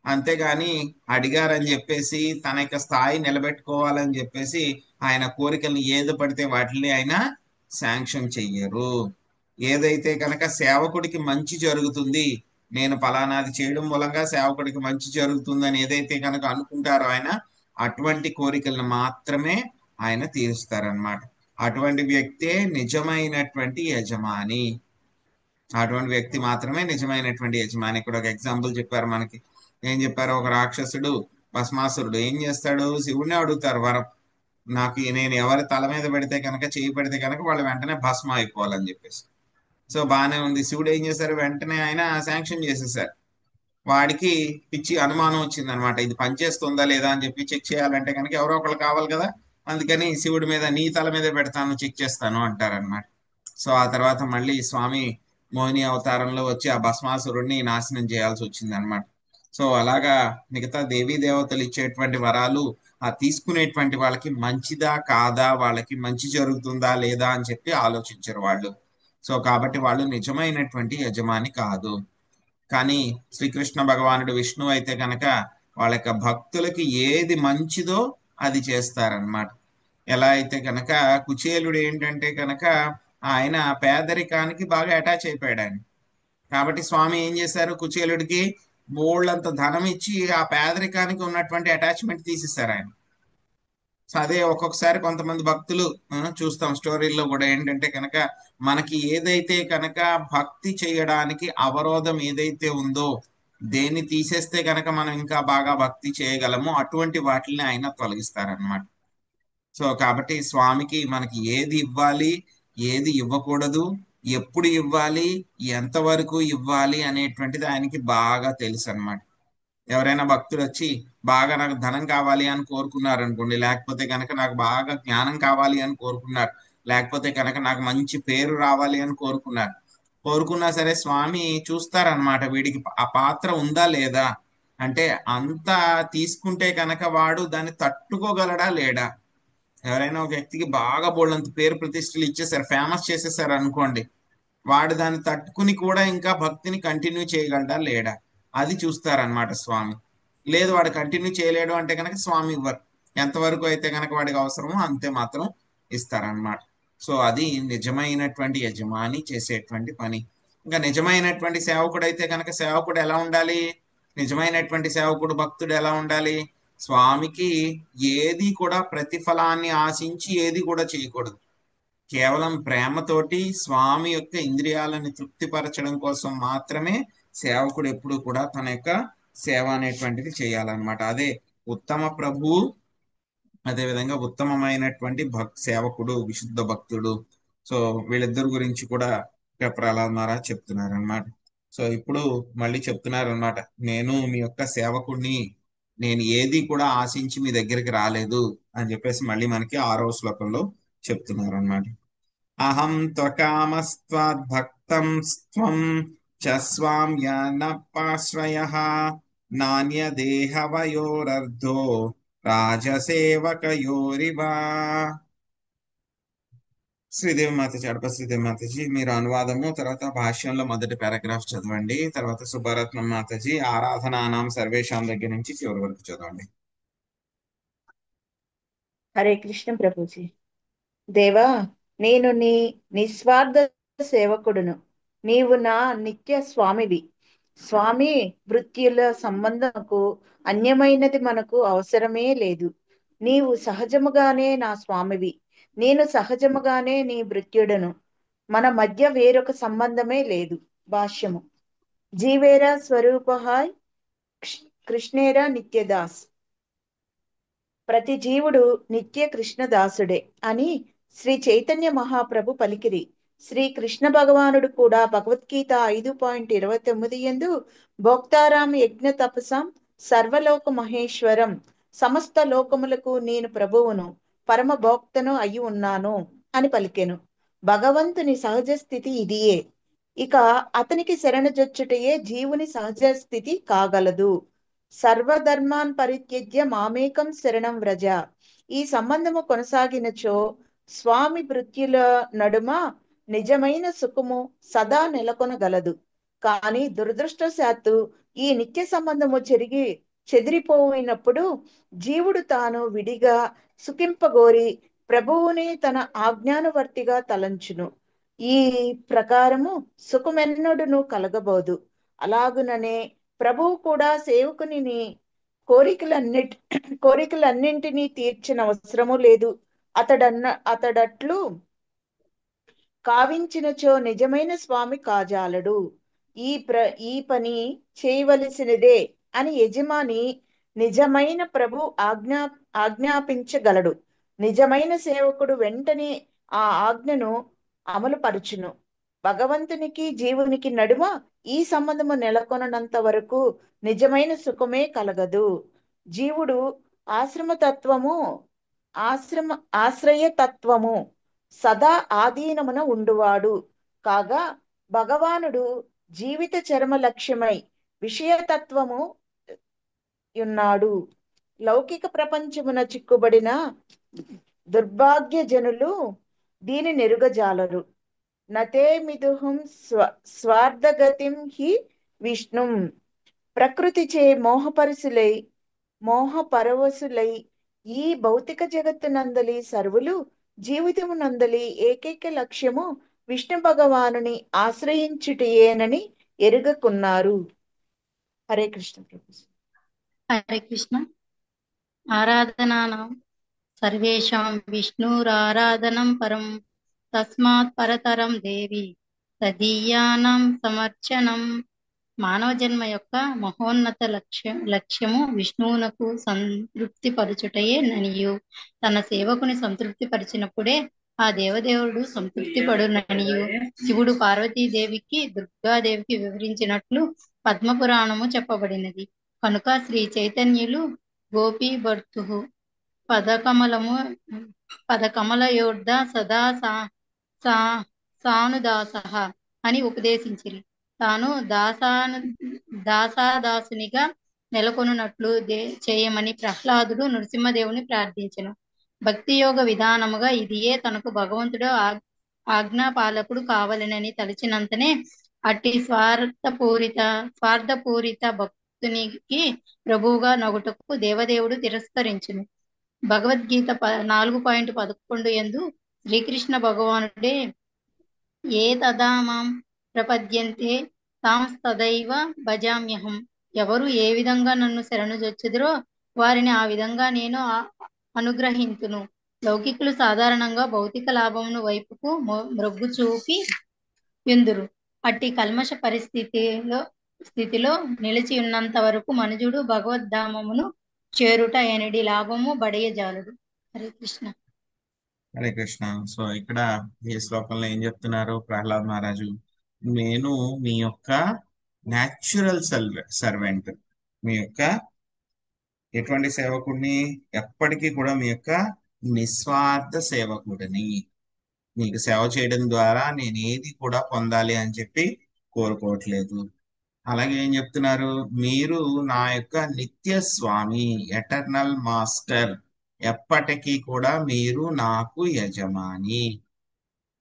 Speaker 1: అంతేగాని అడిగారని చెప్పేసి తన యొక్క స్థాయి నిలబెట్టుకోవాలని చెప్పేసి ఆయన కోరికల్ని ఏది పడితే వాటిని ఆయన శాంక్షన్ చెయ్యరు. ఏదైతే కనుక సేవకుడికి మంచి జరుగుతుంది, నేను ఫలానాది చేయడం మూలంగా సేవకుడికి మంచి జరుగుతుందని ఏదైతే కనుక అనుకుంటారో ఆయన, అటువంటి కోరికలను మాత్రమే ఆయన తీరుస్తారనమాట. అటువంటి వ్యక్తే నిజమైనటువంటి యజమాని. అటువంటి వ్యక్తి మాత్రమే నిజమైనటువంటి యజమాని. ఇక్కడ ఒక ఎగ్జాంపుల్ చెప్పారు మనకి. ఏం చెప్పారు? ఒక రాక్షసుడు భస్మాసురుడు ఏం చేస్తాడు? శివుడిని అడుగుతారు వరం, నేను ఎవరి తల మీద పెడితే కనుక, చేయి పెడితే కనుక వాళ్ళు వెంటనే భస్మం అయిపోవాలని చెప్పేసి. సో బానే ఉంది. శివుడు ఏం చేశారు, వెంటనే ఆయన శాంక్షన్ చేసేసారు. వాడికి పిచ్చి అనుమానం వచ్చింది అనమాట, ఇది పనిచేస్తుందా లేదా అని చెప్పి చెక్ చేయాలంటే కనుక ఎవరో ఒకళ్ళు కావాలి కదా. అందుకని శివుడి మీద, నీ తల మీద పెడతాను, చెక్ చేస్తాను అంటారనమాట. సో ఆ తర్వాత మళ్ళీ స్వామి మోహిని అవతారంలో వచ్చి ఆ భస్మాసురుడిని నాశనం చేయాల్సి వచ్చింది అనమాట. సో అలాగా మిగతా దేవీ దేవతలు ఇచ్చేటువంటి వరాలు ఆ తీసుకునేటువంటి వాళ్ళకి మంచిదా కాదా, వాళ్ళకి మంచి జరుగుతుందా లేదా అని చెప్పి ఆలోచించరు వాళ్ళు. సో కాబట్టి వాళ్ళు నిజమైనటువంటి యజమాని కాదు. కానీ శ్రీకృష్ణ భగవానుడు విష్ణువు అయితే కనుక వాళ్ళ యొక్క భక్తులకి ఏది మంచిదో అది చేస్తారనమాట. ఎలా అయితే కనుక కుచేలుడు ఏంటంటే కనుక ఆయన పేదరికానికి బాగా అటాచ్ అయిపోయాడు ఆయన. కాబట్టి స్వామి ఏం చేశారు, కుచేలుడికి బోళ్ళంత ధనం ఇచ్చి ఆ పేదరికానికి ఉన్నటువంటి అటాచ్మెంట్ తీసేశారు ఆయన. సో అదే ఒక్కొక్కసారి కొంతమంది భక్తులు చూస్తాం స్టోరీల్లో కూడా ఏంటంటే కనుక మనకి ఏదైతే కనుక భక్తి చేయడానికి అవరోధం ఏదైతే ఉందో, దేన్ని తీసేస్తే కనుక మనం ఇంకా బాగా భక్తి చేయగలమో అటువంటి వాటిని ఆయన తొలగిస్తారనమాట. సో కాబట్టి స్వామికి మనకి ఏది ఇవ్వాలి, ఏది ఇవ్వకూడదు, ఎప్పుడు ఇవ్వాలి, ఎంతవరకు ఇవ్వాలి అనేటువంటిది ఆయనకి బాగా తెలుసు అనమాట. ఎవరైనా భక్తులు వచ్చి బాగా నాకు ధనం కావాలి అని కోరుకున్నారు అనుకోండి, లేకపోతే కనుక నాకు బాగా జ్ఞానం కావాలి అని కోరుకున్నారు, లేకపోతే కనుక నాకు మంచి పేరు రావాలి అని కోరుకున్నా సరే స్వామి చూస్తారనమాట, వీడికి ఆ పాత్ర ఉందా లేదా, అంటే అంతా తీసుకుంటే కనుక వాడు దాన్ని తట్టుకోగలడా లేడా. ఎవరైనా ఒక వ్యక్తికి బాగా బోళ్ళంత పేరు ప్రతిష్టలు ఇచ్చేసారు, ఫేమస్ చేసేసారు అనుకోండి, వాడు దాన్ని తట్టుకుని కూడా ఇంకా భక్తిని కంటిన్యూ చేయగలడా లేడా, అది చూస్తారనమాట స్వామి. లేదు వాడు కంటిన్యూ చేయలేడు అంటే కనుక స్వామి ఇవ్వరు. ఎంతవరకు అయితే కనుక వాడికి అవసరమో అంతే మాత్రం ఇస్తారనమాట. సో అది నిజమైనటువంటి యజమాని చేసేటువంటి పని. ఇంకా నిజమైనటువంటి సేవకుడు అయితే కనుక సేవకుడు ఎలా ఉండాలి, నిజమైనటువంటి సేవకుడు భక్తుడు ఎలా ఉండాలి, స్వామికి ఏది కూడా ప్రతిఫలాన్ని ఆశించి ఏది కూడా చేయకూడదు. కేవలం ప్రేమతోటి స్వామి యొక్క ఇంద్రియాలను తృప్తిపరచడం కోసం మాత్రమే సేవకుడు ఎప్పుడు కూడా తన యొక్క సేవ అనేటువంటిది చేయాలన్నమాట. అదే ఉత్తమ ప్రభువు, అదేవిధంగా ఉత్తమమైనటువంటి సేవకుడు, విశుద్ధ భక్తుడు. సో వీళ్ళిద్దరు గురించి కూడా ప్రహ్లాద్ మహారాజ్ చెప్తున్నారు అనమాట. సో ఇప్పుడు మళ్ళీ చెప్తున్నారు అనమాట, నేను మీ యొక్క సేవకుడిని, నేను ఏది కూడా ఆశించి మీ దగ్గరికి రాలేదు అని చెప్పేసి మళ్ళీ మనకి 6వ శ్లోకంలో చెప్తున్నారు అనమాట. అహం త్వకామస్త్వాద్భక్తం స్త్వం చ స్వామ్యనపాశ్రయః నాన్యదేహవయోరర్ధో రాజసేవకయోరివ. శ్రీదేవి మాతాజీ, అడప శ్రీదేవి మాతాజీ మీరు అనువాదము తర్వాత భాష్యంలో మొదటి పారాగ్రాఫ్ చదవండి, తర్వాత సుబ్బరత్నం మాతాజీ ఆరాధనానాం సర్వేషాం దగ్గర నుంచి చివరి వరకు చదవండి.
Speaker 10: హరే కృష్ణ ప్రభుజీ. దేవా, నేను నీ నిస్వార్థ సేవకుడును, నీవు నా నిత్య స్వామివి. స్వామి వృత్తుల సంబంధముకు అన్యమైనది మనకు అవసరమే లేదు. నీవు సహజముగానే నా స్వామివి, నేను సహజముగానే నీ భృత్యుడను. మన మధ్య వేరొక సంబంధమే లేదు. భాష్యము. జీవేరా స్వరూపహాయ్ కృష్ణేరా నిత్యదాస్. ప్రతి జీవుడు నిత్య కృష్ణదాసుడే అని శ్రీ చైతన్య మహాప్రభు పలికిరి. శ్రీ కృష్ణ భగవానుడు కూడా భగవద్గీత 5.29 యందు భోక్తారాం యజ్ఞ తపసాం సర్వలోక మహేశ్వరం, సమస్త లోకములకు నేను ప్రభువును, పరమ భోక్తను అయి ఉన్నాను అని పలికెను. భగవంతుని సహజ స్థితి ఇదియే. ఇక అతనికి శరణజొచ్చుటయే జీవుని సహజ స్థితి కాగలదు. సర్వధర్మాన్ పరిత్యజ్య మామేకం శరణం వ్రజ. ఈ సంబంధము కొనసాగినచో స్వామి భృత్యుల నడుమ నిజమైన సుఖము సదా నెలకొనగలదు. కానీ దురదృష్టవశాత్తు ఈ నిత్య సంబంధము చెదిరిపోయినప్పుడు జీవుడు తాను విడిగా సుఖింపగోరి ప్రభువుని తన ఆజ్ఞానువర్తిగా తలంచును. ఈ ప్రకారము సుఖమెన్నడును కలగబోదు. అలాగుననే ప్రభువు కూడా సేవకుని కోరికలన్నింటినీ తీర్చిన అవసరము లేదు. అతడట్లు కావించినచో నిజమైన స్వామి కాజాలడు. ఈ పని చేయవలసినదే అని యజమాని నిజమైన ప్రభు ఆజ్ఞాపించగలడు. నిజమైన సేవకుడు వెంటనే ఆ ఆజ్ఞను అమలుపరచును. భగవంతునికి జీవునికి నడుమ ఈ సంబంధము నెలకొనంత వరకు నిజమైన సుఖమే కలగదు. జీవుడు ఆశ్రమతత్వము ఆశ్రయతత్వము సదా ఆధీనమున ఉండువాడు కాగా, భగవానుడు జీవిత చరమ లక్ష్యమై విషయతత్వము ఉన్నాడు. లౌకిక ప్రపంచమున చిక్కుబడిన దుర్భాగ్య జనులు దీని నెరుగజాలరు. నతే మిదుహం స్వార్థగతిం హి విష్ణుం. ప్రకృతిచే మోహపరవశులై ఈ భౌతిక జగత్తునందలి సర్వులు జీవితమునందలి ఏకైక లక్ష్యము విష్ణు భగవానుని ఆశ్రయించుటయేనని ఎరుగకున్నారు. హరే కృష్ణ ప్రభు.
Speaker 11: హరే కృష్ణ. ఆరాధనానాం సర్వేషాం విష్ణురారాధనం పరం తస్మాత్ పరతరం దేవి తదీయానాం సమర్చనం. మానవ జన్మ యొక్క మహోన్నత లక్ష్యము విష్ణువునకు సంతృప్తి పరచుటయే ననియు, తన సేవకుని సంతృప్తి పరిచినప్పుడే ఆ దేవదేవుడు సంతృప్తి పడుననియు శివుడు పార్వతీదేవికి దుర్గాదేవికి వివరించినట్లు పద్మపురాణము చెప్పబడినది. కనుక శ్రీ చైతన్యులు గోపీ భర్తు పదకమలయోర్ధ సదా సానుదాస అని ఉపదేశించిరి. తాను దాసాదాసునిగా నెలకొనున్నట్లు చేయమని ప్రహ్లాదుడు నృసింహదేవుని ప్రార్థించెను. భక్తి యోగ విధానముగా ఇదియే తనకు భగవంతుడు ఆజ్ఞాపాలకుడు కావాలనని తలచినంతనే అట్టి స్వార్థపూరిత భక్తునికి ప్రభువుగా నగుటకు దేవదేవుడు తిరస్కరించును. భగవద్గీత 4.11 యందు శ్రీకృష్ణ భగవానుడే ఏ తదా మాం ప్రపద్యంతే తాంస్తదైవ భజామ్యహం. ఎవరు ఏ విధంగా నన్ను శరణుజొచ్చుదురో వారిని ఆ విధంగా నేను అనుగ్రహింతును. లౌకికులు సాధారణంగా భౌతిక లాభమును వైపుకు మొగ్గు చూపి ఎందురు. అట్టి కల్మష స్థితిలో నిలిచి ఉన్నంత వరకు మనుజుడు భగవద్ధామమును చేరుట ఎనడి లాభము బడయజాలడు. హరే కృష్ణ.
Speaker 1: హరే కృష్ణ. సో ఇక్కడ ఈ శ్లోకంలో ఏం చెప్తున్నారు ప్రహ్లాద్ మహారాజు? నేను మీ యొక్క న్యాచురల్ సర్వెంట్, మీ యొక్క ఎటువంటి సేవకుడిని? ఎప్పటికీ కూడా మీ యొక్క నిస్వార్థ సేవకుడిని. మీకు సేవ చేయడం ద్వారా నేను ఏది కూడా పొందాలి అని చెప్పి కోరుకోవట్లేదు. అలాగే ఏం చెప్తున్నారు? మీరు నా యొక్క నిత్య స్వామి, ఎటర్నల్ మాస్టర్. ఎప్పటికీ కూడా మీరు నాకు యజమాని.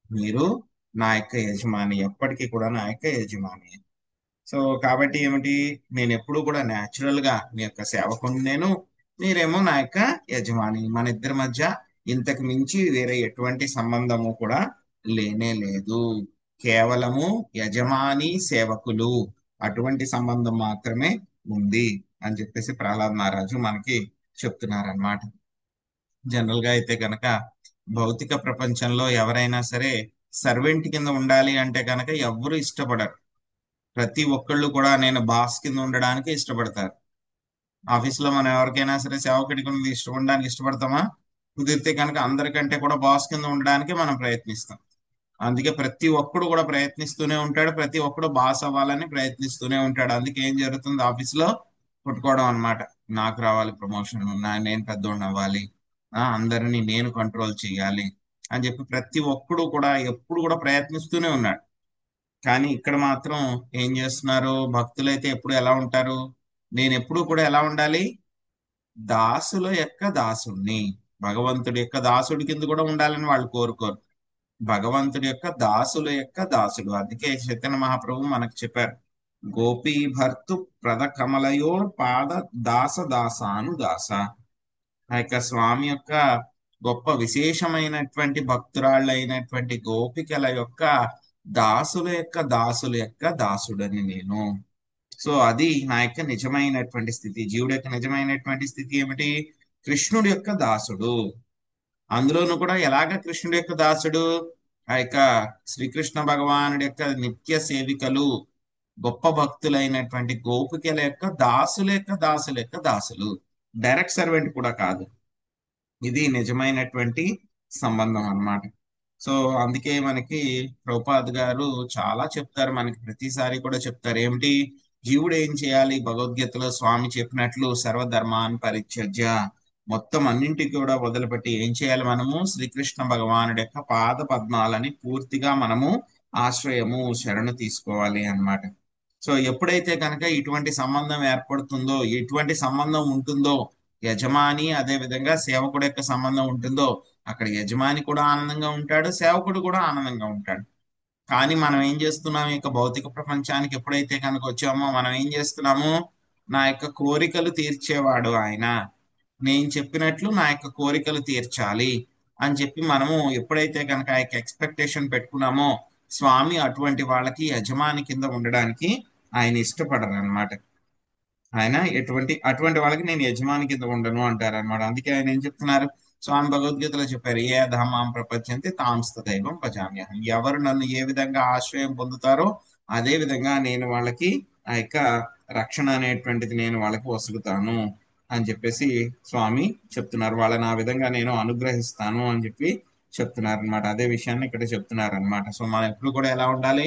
Speaker 1: మీరు నా యొక్క యజమాని, ఎప్పటికీ కూడా నా యొక్క యజమాని. సో కాబట్టి ఏమిటి? నేను ఎప్పుడు కూడా న్యాచురల్ గా మీ యొక్క సేవకుని, నేను, మీరేమో నా యొక్క యజమాని. మన ఇద్దరి మధ్య ఇంతకు మించి వేరే ఎటువంటి సంబంధము కూడా లేనే లేదు. కేవలము యజమాని సేవకులు అటువంటి సంబంధం మాత్రమే ఉంది అని చెప్పేసి ప్రహ్లాద్ మహారాజు మనకి చెప్తున్నారన్నమాట. జనరల్ గా అయితే కనుక భౌతిక ప్రపంచంలో ఎవరైనా సరే సర్వెంట్ కింద ఉండాలి అంటే కనుక ఎవ్వరు ఇష్టపడరు. ప్రతి ఒక్కళ్ళు కూడా నేను బాస్ కింద ఉండడానికి ఇష్టపడతారు. ఆఫీస్లో మనం ఎవరికైనా సరే సేవకుడి కింద ఉండడానికి ఇష్టపడతామా? కుదిరితే కనుక అందరికంటే కూడా బాస్ కింద ఉండడానికి మనం ప్రయత్నిస్తాం. అందుకే ప్రతి ఒక్కడు కూడా ప్రయత్నిస్తూనే ఉంటాడు, ప్రతి ఒక్కడు బాస్ అవ్వాలని ప్రయత్నిస్తూనే ఉంటాడు. అందుకే ఏం జరుగుతుంది? ఆఫీస్లో పుట్టుకోవడం అనమాట. నాకు రావాలి ప్రమోషన్, నేను పెద్దోడిని అవ్వాలి, అందరినీ నేను కంట్రోల్ చేయాలి అని చెప్పి ప్రతి ఒక్కడు కూడా ఎప్పుడు కూడా ప్రయత్నిస్తూనే ఉన్నాడు. కానీ ఇక్కడ మాత్రం ఏం చేస్తున్నారు? భక్తులైతే ఎప్పుడు ఎలా ఉంటారు? నేను ఎప్పుడు కూడా ఎలా ఉండాలి? దాసుల యొక్క దాసుడిని, భగవంతుడి యొక్క దాసుడి కింద కూడా ఉండాలని వాళ్ళు కోరుకోరు. భగవంతుడి యొక్క దాసుల యొక్క దాసుడు. అందుకే చైతన్య మహాప్రభు మనకు చెప్పారు, గోపీ భర్తు ప్రద కమలయో పాద దాసాను దాస. ఆ యొక్క స్వామి యొక్క గొప్ప విశేషమైనటువంటి భక్తురాళ్ళైనటువంటి గోపికల యొక్క దాసుల యొక్క దాసుడని నేను. సో అది నా యొక్క నిజమైనటువంటి స్థితి. జీవుడు యొక్క నిజమైనటువంటి స్థితి ఏమిటి? కృష్ణుడి యొక్క దాసుడు. అందులోనూ కూడా ఎలాగ కృష్ణుడి యొక్క దాసుడు? ఆ యొక్క శ్రీకృష్ణ భగవానుడి యొక్క నిత్య సేవికలు, గొప్ప భక్తులైనటువంటి గోపికల యొక్క దాసుల యొక్క దాసులు. డైరెక్ట్ సర్వెంట్ కూడా కాదు. ఇది నిజమైనటువంటి సంబంధం అన్నమాట. సో అందుకే మనకి ప్రభుపాద్ గారు చాలా చెప్తారు, మనకి ప్రతిసారి కూడా చెప్తారు ఏమిటి, జీవుడు ఏం చేయాలి, భగవద్గీతలో స్వామి చెప్పినట్లు సర్వధర్మాన్ పరిత్యజ్య, మొత్తం అన్నింటికి కూడా వదిలిపెట్టి ఏం చేయాలి, మనము శ్రీకృష్ణ భగవానుడి యొక్క పాద పద్మాలని పూర్తిగా మనము ఆశ్రయము శరణు తీసుకోవాలి అన్నమాట. సో ఎప్పుడైతే కనుక ఇటువంటి సంబంధం ఏర్పడుతుందో, ఇటువంటి సంబంధం ఉంటుందో, యజమాని అదే విధంగా సేవకుడు యొక్క సంబంధం ఉంటుందో, అక్కడ యజమాని కూడా ఆనందంగా ఉంటాడు, సేవకుడు కూడా ఆనందంగా ఉంటాడు. కానీ మనం ఏం చేస్తున్నాం, ఇక భౌతిక ప్రపంచానికి ఎప్పుడైతే కనుక వచ్చామో మనం ఏం చేస్తున్నాము, నా యొక్క కోరికలు తీర్చేవాడు ఆయన, నేను చెప్పినట్లు నా యొక్క కోరికలు తీర్చాలి అని చెప్పి మనము ఎప్పుడైతే కనుక ఆ యొక్క ఎక్స్పెక్టేషన్ పెట్టుకున్నామో, స్వామి అటువంటి వాళ్ళకి యజమాని కింద ఉండడానికి ఆయన ఇష్టపడరు అనమాట. ఆయన అటువంటి వాళ్ళకి నేను యజమాని కింద ఉండను అంటారు అనమాట. అందుకే ఆయన ఏం చెప్తున్నారు, స్వామి భగవద్గీతలో చెప్పారు, ఏ ధామాం ప్రపంచంతి తాంస్తదైవం భజామ్యహం, ఎవరు నన్ను ఏ విధంగా ఆశ్రయం పొందుతారో అదే విధంగా నేను వాళ్ళకి ఆ యొక్క రక్షణ అనేటువంటిది నేను వాళ్ళకి వసుగుతాను అని చెప్పేసి స్వామి చెప్తున్నారు. వాళ్ళని ఆ విధంగా నేను అనుగ్రహిస్తాను అని చెప్పి చెప్తున్నారు అనమాట. అదే విషయాన్ని ఇక్కడ చెప్తున్నారు అనమాట. సో మనం ఎప్పుడు కూడా ఎలా ఉండాలి,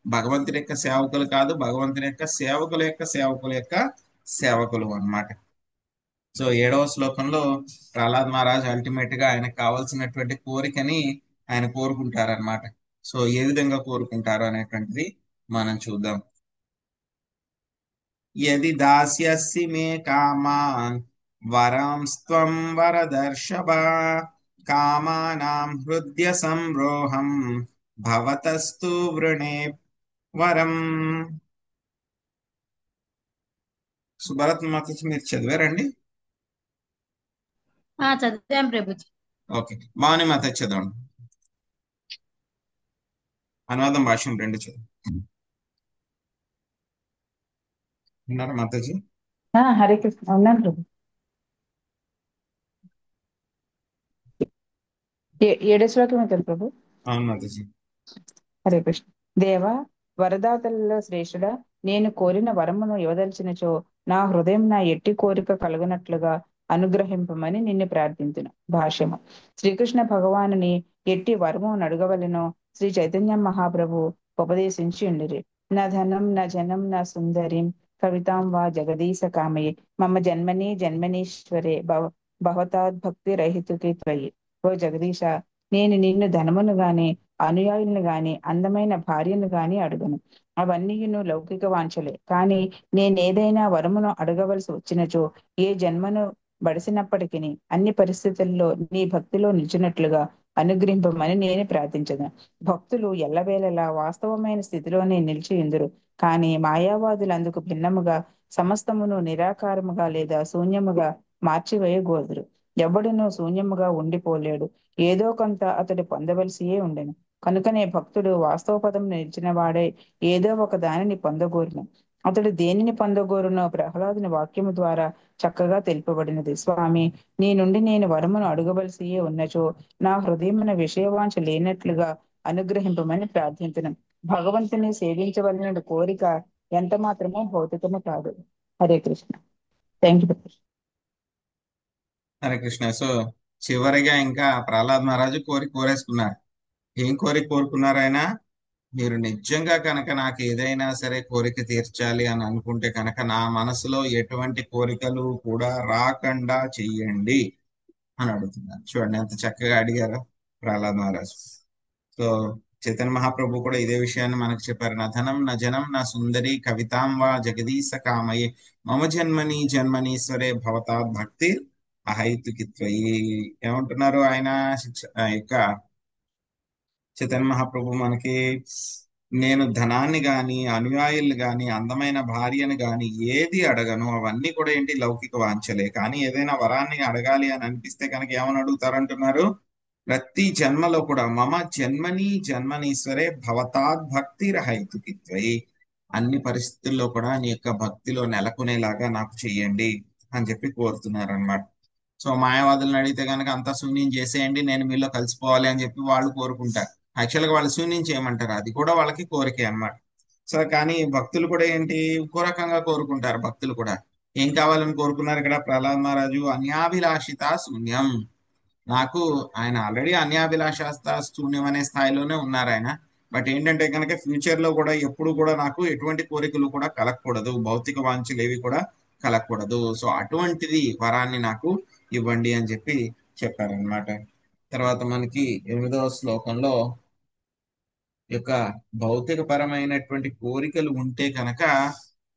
Speaker 1: భగవంతుడి యొక్క సేవకులు కాదు, భగవంతుని యొక్క సేవకుల యొక్క సేవకుల యొక్క సేవకులు అన్నమాట. సో 7వ శ్లోకంలో ప్రహ్లాద్ మహారాజ్ అల్టిమేట్ గా ఆయనకు కావాల్సినటువంటి కోరికని ఆయన కోరుకుంటారనమాట. సో ఏ విధంగా కోరుకుంటారు అనేటువంటిది మనం చూద్దాం. యది దాస్యసి మే కామాన్ వరాంస్త్వం వరదర్శభ, కామానాం హృదయ సంరోహం భవతస్తు వృణే వరం. సుభరత్ మాతజీ మీరు చదివారండి?
Speaker 11: చదివాం ప్రభుజీ.
Speaker 1: ఓకే, భావని మాత చదవండి. అనువాదం భాష్యం 2 చదువు. విన్నారా మాతాజీ?
Speaker 12: హరే కృష్ణ, ఉన్నాను ప్రభు. 7వ శ్లోకం కదా ప్రభు?
Speaker 1: అవును మాతాజీ.
Speaker 12: హరే కృష్ణ. దేవా, వరదాతలలో శ్రేష్ఠుడా, నేను కోరిన వరమును ఇవ్వదలిచినచో నా హృదయం నా ఎట్టి కోరిక కలుగునట్లుగా అనుగ్రహింపమని నిన్ను ప్రార్థించును. భాష్యము. శ్రీకృష్ణ భగవానుని ఎట్టి వరము అడగవలెనో శ్రీ చైతన్య మహాప్రభు ఉపదేశించి ఉండిరి. నా ధనం నా జనం నా సుందరిం కవితాం వా జగదీశ కామయే మమ జన్మని జన్మనీశ్వరే భవతాద్ భక్తి రహితుకి త్వయి. ఓ జగదీశ, నేను నిన్ను ధనమును గాని అనుయాయులను గాని అందమైన భార్యను గాని అడుగను, అవన్నీయును లౌకిక వాంఛలే. కానీ నేనేదైనా వరమును అడగవలసి వచ్చినచో ఏ జన్మను బడిసినప్పటికీ అన్ని పరిస్థితుల్లో నీ భక్తిలో నిలిచినట్లుగా అనుగ్రహింపమని నేను ప్రార్థించదు. భక్తులు ఎల్లవేళలా వాస్తవమైన స్థితిలోనే నిలిచి ఉందురు, కానీ మాయావాదులు అందుకు భిన్నముగా సమస్తమును నిరాకారముగా లేదా శూన్యముగా మార్చివేయగోరుదురు. ఎవడునూ శూన్యముగా ఉండిపోలేడు, ఏదో కొంత అతడు పొందవలసియే ఉండెను. కనుకనే భక్తుడు వాస్తవ పదం నిలిచిన వాడే ఏదో ఒక దానిని పొందగోరును. అతడు దేనిని పొందగోరునో ప్రహ్లాదుని వాక్యము ద్వారా చక్కగా తెలుపబడినది. స్వామి, నీ నుండి నేను వరమును అడగవలసియే ఉన్నచో నా హృదయమున విషయవాంఛ లేనట్లుగా అనుగ్రహింపమని ప్రార్థించను. భగవంతుని సేవించవలన కోరిక ఎంత మాత్రమో భౌతికము కాదు. Hare Krishna. Thank you.
Speaker 1: Hare Krishna. So చివరిగా ఇంకా ప్రహ్లాద్ మహారాజు కోరేసుకున్నారు. ఏం కోరుకున్నారు ఆయన, మీరు నిజంగా కనుక నాకు ఏదైనా సరే కోరిక తీర్చాలి అని అనుకుంటే కనుక నా మనసులో ఎటువంటి కోరికలు కూడా రాకుండా చెయ్యండి అని అడుగుతున్నారు. చూడండి ఎంత చక్కగా అడిగారు ప్రహ్లాద్ మహారాజు. సో చైతన్య మహాప్రభు కూడా ఇదే విషయాన్ని మనకు చెప్పారు. నా ధనం నా జనం నా సుందరి కవితాం వా జగదీశ కామయే మమ జన్మని జన్మనీశ్వరే భవతాద్ భక్తి అహైతుకిత్వయి. ఏమంటున్నారు ఆయన యొక్క చైతన్య మహాప్రభు మనకి, నేను ధనాన్ని గాని అనుయాయుల్ని గాని అందమైన భార్యను గాని ఏది అడగను, అవన్నీ కూడా ఏంటి లౌకిక వాంఛలే. కానీ ఏదైనా వరాన్ని అడగాలి అని అనిపిస్తే కనుక ఏమని అడుగుతారంటున్నారు, ప్రతి జన్మలో కూడా మమ జన్మని జన్మనీశ్వరే భవతాద్ భక్తి రహైతుకిత్వయి, అన్ని పరిస్థితుల్లో కూడా నీ యొక్క భక్తిలో నెలకొనేలాగా నాకు చెయ్యండి అని చెప్పి కోరుతున్నారు అనమాట. సో మాయావాదులను అడిగితే కనుక అంతా శూన్యం చేసేయండి, నేను మీలో కలిసిపోవాలి అని చెప్పి వాళ్ళు కోరుకుంటారు. యాక్చువల్గా వాళ్ళు శూన్యం చేయమంటారు, అది కూడా వాళ్ళకి కోరికే అనమాట. సో కానీ భక్తులు కూడా ఏంటి ఇంకో రకంగా కోరుకుంటారు. భక్తులు కూడా ఏం కావాలని కోరుకున్నారు ఇక్కడ ప్రహ్లాద్ మహారాజు, అన్యాభిలాషిత శూన్యం, నాకు ఆయన ఆల్రెడీ అన్యాభిలాషాస్త శూన్యం అనే స్థాయిలోనే ఉన్నారు ఆయన. బట్ ఏంటంటే కనుక ఫ్యూచర్ లో కూడా ఎప్పుడు కూడా నాకు ఎటువంటి కోరికలు కూడా కలగకూడదు, భౌతిక వాంఛలు ఏవి కూడా కలగకూడదు. సో అటువంటిది వరాన్ని నాకు ఇవ్వండి అని చెప్పి చెప్పారనమాట. తర్వాత మనకి 8వ శ్లోకంలో యొక్క భౌతిక పరమైనటువంటి కోరికలు ఉంటే కనుక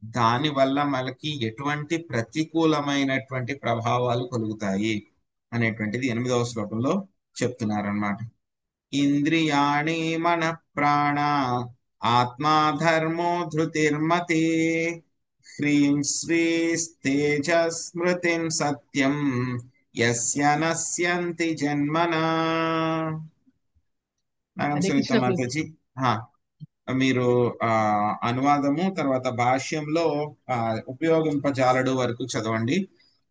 Speaker 1: దాని వల్ల మనకి ఎటువంటి ప్రతికూలమైనటువంటి ప్రభావాలు కలుగుతాయి అనేటువంటిది 8వ శ్లోకంలో చెప్తున్నారనమాట. ఇంద్రియాణి మన ప్రాణ ఆత్మా ధర్మో ధృతిర్మతే హ్రీం శ్రీస్తేజ స్మృతిం సత్యం యస్య నశ్యంతి జన్మనా. మేడం
Speaker 13: హరే
Speaker 1: సునీత
Speaker 13: కృష్ణ ప్రభు.
Speaker 1: మాతాజీ, మీరు అనువాదము తర్వాత భాష్యంలో ఉపయోగింపజాలడు వరకు చదవండి.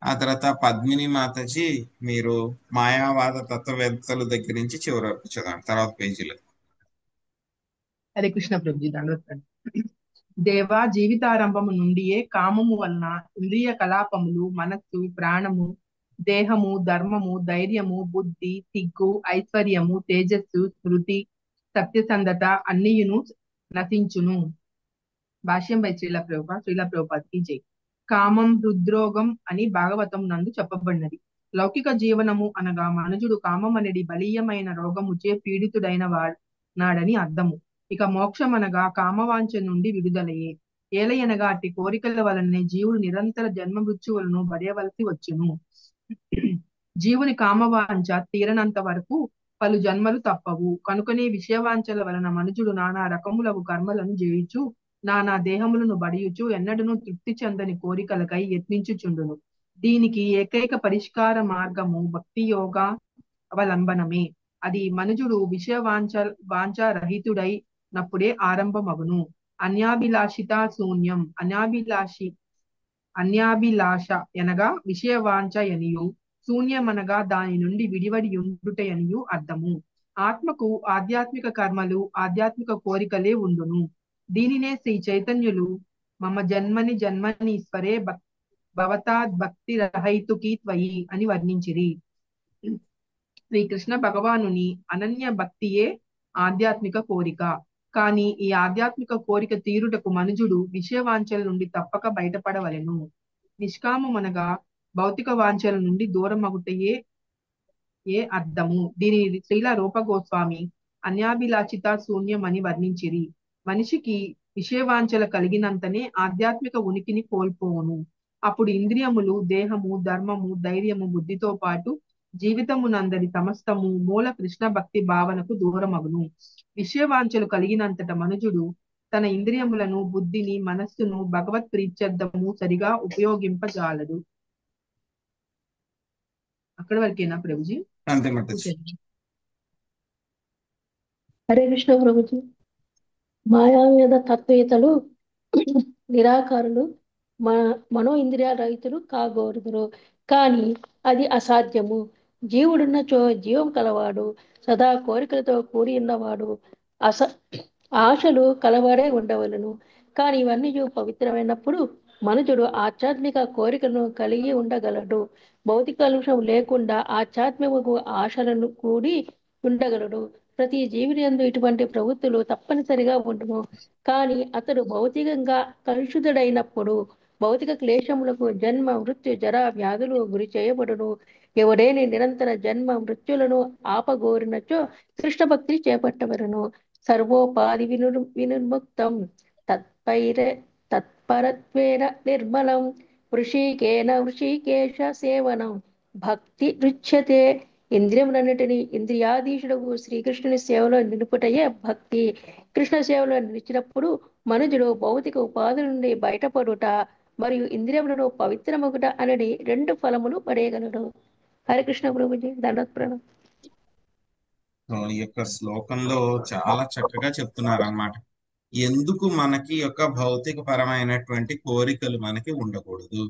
Speaker 1: ఆ తర్వాత పద్మిని మాతాజీ మీరు మాయావాద తత్వవేత్తల దగ్గర నుంచి చివరి వరకు చదవండి, తర్వాత పేజీలో.
Speaker 13: హరే కృష్ణ ప్రభుజీ. దండవత్సరం. దేవా, జీవితారంభము నుండియే కామము వలన ఇంద్రియ కలాపములు, మనస్సు, ప్రాణము, దేహము, ధర్మము, ధైర్యము, బుద్ధి, సిగ్గు, ఐశ్వర్యము, తేజస్సు, స్మృతి, సత్యసంధత అన్నియును నశించును. భాష్యం బై శ్రీల ప్రభుపాదికి జై. కామం హృద్రోగం అని భాగవతం నందు చెప్పబడినది. లౌకిక జీవనము అనగా మనుజుడు కామం అనేది బలీయమైన రోగముచే పీడితుడైన నాడని అర్థము. ఇక మోక్షం అనగా కామవాంఛ నుండి విడుదలయే. ఏలయనగా అట్టి కోరికల వలనే జీవుడు నిరంతర జన్మ మృత్యువులను బరియవలసి వచ్చును. జీవుని కామవాంఛ తీరనంత వరకు పలు జన్మలు తప్పవు. కనుకనే విషయవాంఛల వలన మనుజుడు నానా రకములగు కర్మలను చేయుచు, నానా దేహములను బడియుచు, ఎన్నడను తృప్తి చెందని కోరికలకై యత్నించుచుండును. దీనికి ఏకైక పరిష్కార మార్గము భక్తి యోగ అవలంబనమే. అది మనుజుడు వాంఛారహితుడై నప్పుడే ఆరంభమగును. అన్యాభిలాషిత శూన్యం. అన్యాభిలాష అనగా విషయవాంఛ ఎనియు, శూన్యమనగా దాని నుండి విడివడి ఉండుటయనియు అర్థము. ఆత్మకు ఆధ్యాత్మిక కర్మలు, ఆధ్యాత్మిక కోరికలే ఉండును. దీనినే శ్రీ చైతన్యులు మమ జన్మని జన్మనీశ్వరే భవతాద్ భక్తి రహైతుకి త్వయి అని వర్ణించిరి. శ్రీకృష్ణ భగవానుని అనన్య భక్తియే ఆధ్యాత్మిక కోరిక. కానీ ఈ ఆధ్యాత్మిక కోరిక తీరుటకు మనుజుడు విషయవాంఛల నుండి తప్పక బయటపడవలెను. నిష్కామమనగా భౌతిక వాంఛల నుండి దూరమగుటయే అర్థము. దీనిని శ్రీల రూప గోస్వామి అన్యాభిలాషిత శూన్యం అని వర్ణించిరి. మనిషికి విషయవాంఛల కలిగినంతనే ఆధ్యాత్మిక ఉనికిని కోల్పోవును. అప్పుడు ఇంద్రియములు, దేహము, ధర్మము, ధైర్యము, బుద్ధితో పాటు జీవితమునందరి సమస్తము మూల కృష్ణ భక్తి భావనకు దూరమగును. విషయవాంఛలు కలిగినంతట మనుజుడు తన ఇంద్రియములను, బుద్ధిని, మనస్సును భగవత్ ప్రీత్యర్థము సరిగా ఉపయోగింపజాలడు. అక్కడి వరకేనా ప్రభుజీ?
Speaker 1: అంతే మాతాజీ.
Speaker 14: హరే కృష్ణ ప్రభుజీ. మాయావేద తత్వేతలు నిరాకారులు మనో ఇంద్రియ రహితులు కాగోరుదురు. కానీ అది అసాధ్యము. జీవుడున్నచో జీవం కలవాడు, సదా కోరికలతో కూడి ఉన్నవాడు, ఆశలు కలవాడే ఉండవలను. కానీ ఇవన్నీ పవిత్రమైనప్పుడు మనుషుడు ఆధ్యాత్మిక కోరికను కలిగి ఉండగలడు. భౌతిక కలుషం లేకుండా ఆధ్యాత్మిక ఆశలను కూడి ఉండగలడు. ప్రతి జీవిని యందు ఇటువంటి ప్రవృత్తులు తప్పనిసరిగా ఉండును. కానీ అతడు భౌతికంగా కలుషితుడైనప్పుడు భౌతిక క్లేశములకు జన్మ, మృత్యు, జర, వ్యాధులు గురి చేయబడును. ఎవడేని నిరంతర జన్మ మృత్యులను ఆపగోరినచో కృష్ణ భక్తి చేపట్టవలను. సర్వోపాధి వినిర్ముక్తం తత్పరత్వేన నిర్మలం వృషికేశ సేవనం భక్తి రుచ్యతే. ఇంద్రియములన్నిటినీ ఇంద్రియాధీశుడు శ్రీకృష్ణుని సేవలో నిలుపుటయే భక్తి. కృష్ణ సేవలో నిలిచినప్పుడు మనుజుడు భౌతిక ఉపాధి నుండి బయటపడుట మరియు ఇంద్రియములను పవిత్రమగుట అనేది 2 ఫలములు పడేయగలడు. హరికృష్ణ ప్రభుజీ. దండోత్ప్రణం.
Speaker 1: ఈ యొక్క శ్లోకంలో చాలా చక్కగా చెప్తున్నారు అన్నమాట. ఎందుకు మనకి యొక్క భౌతిక పరమైనటువంటి కోరికలు మనకి ఉండకూడదు,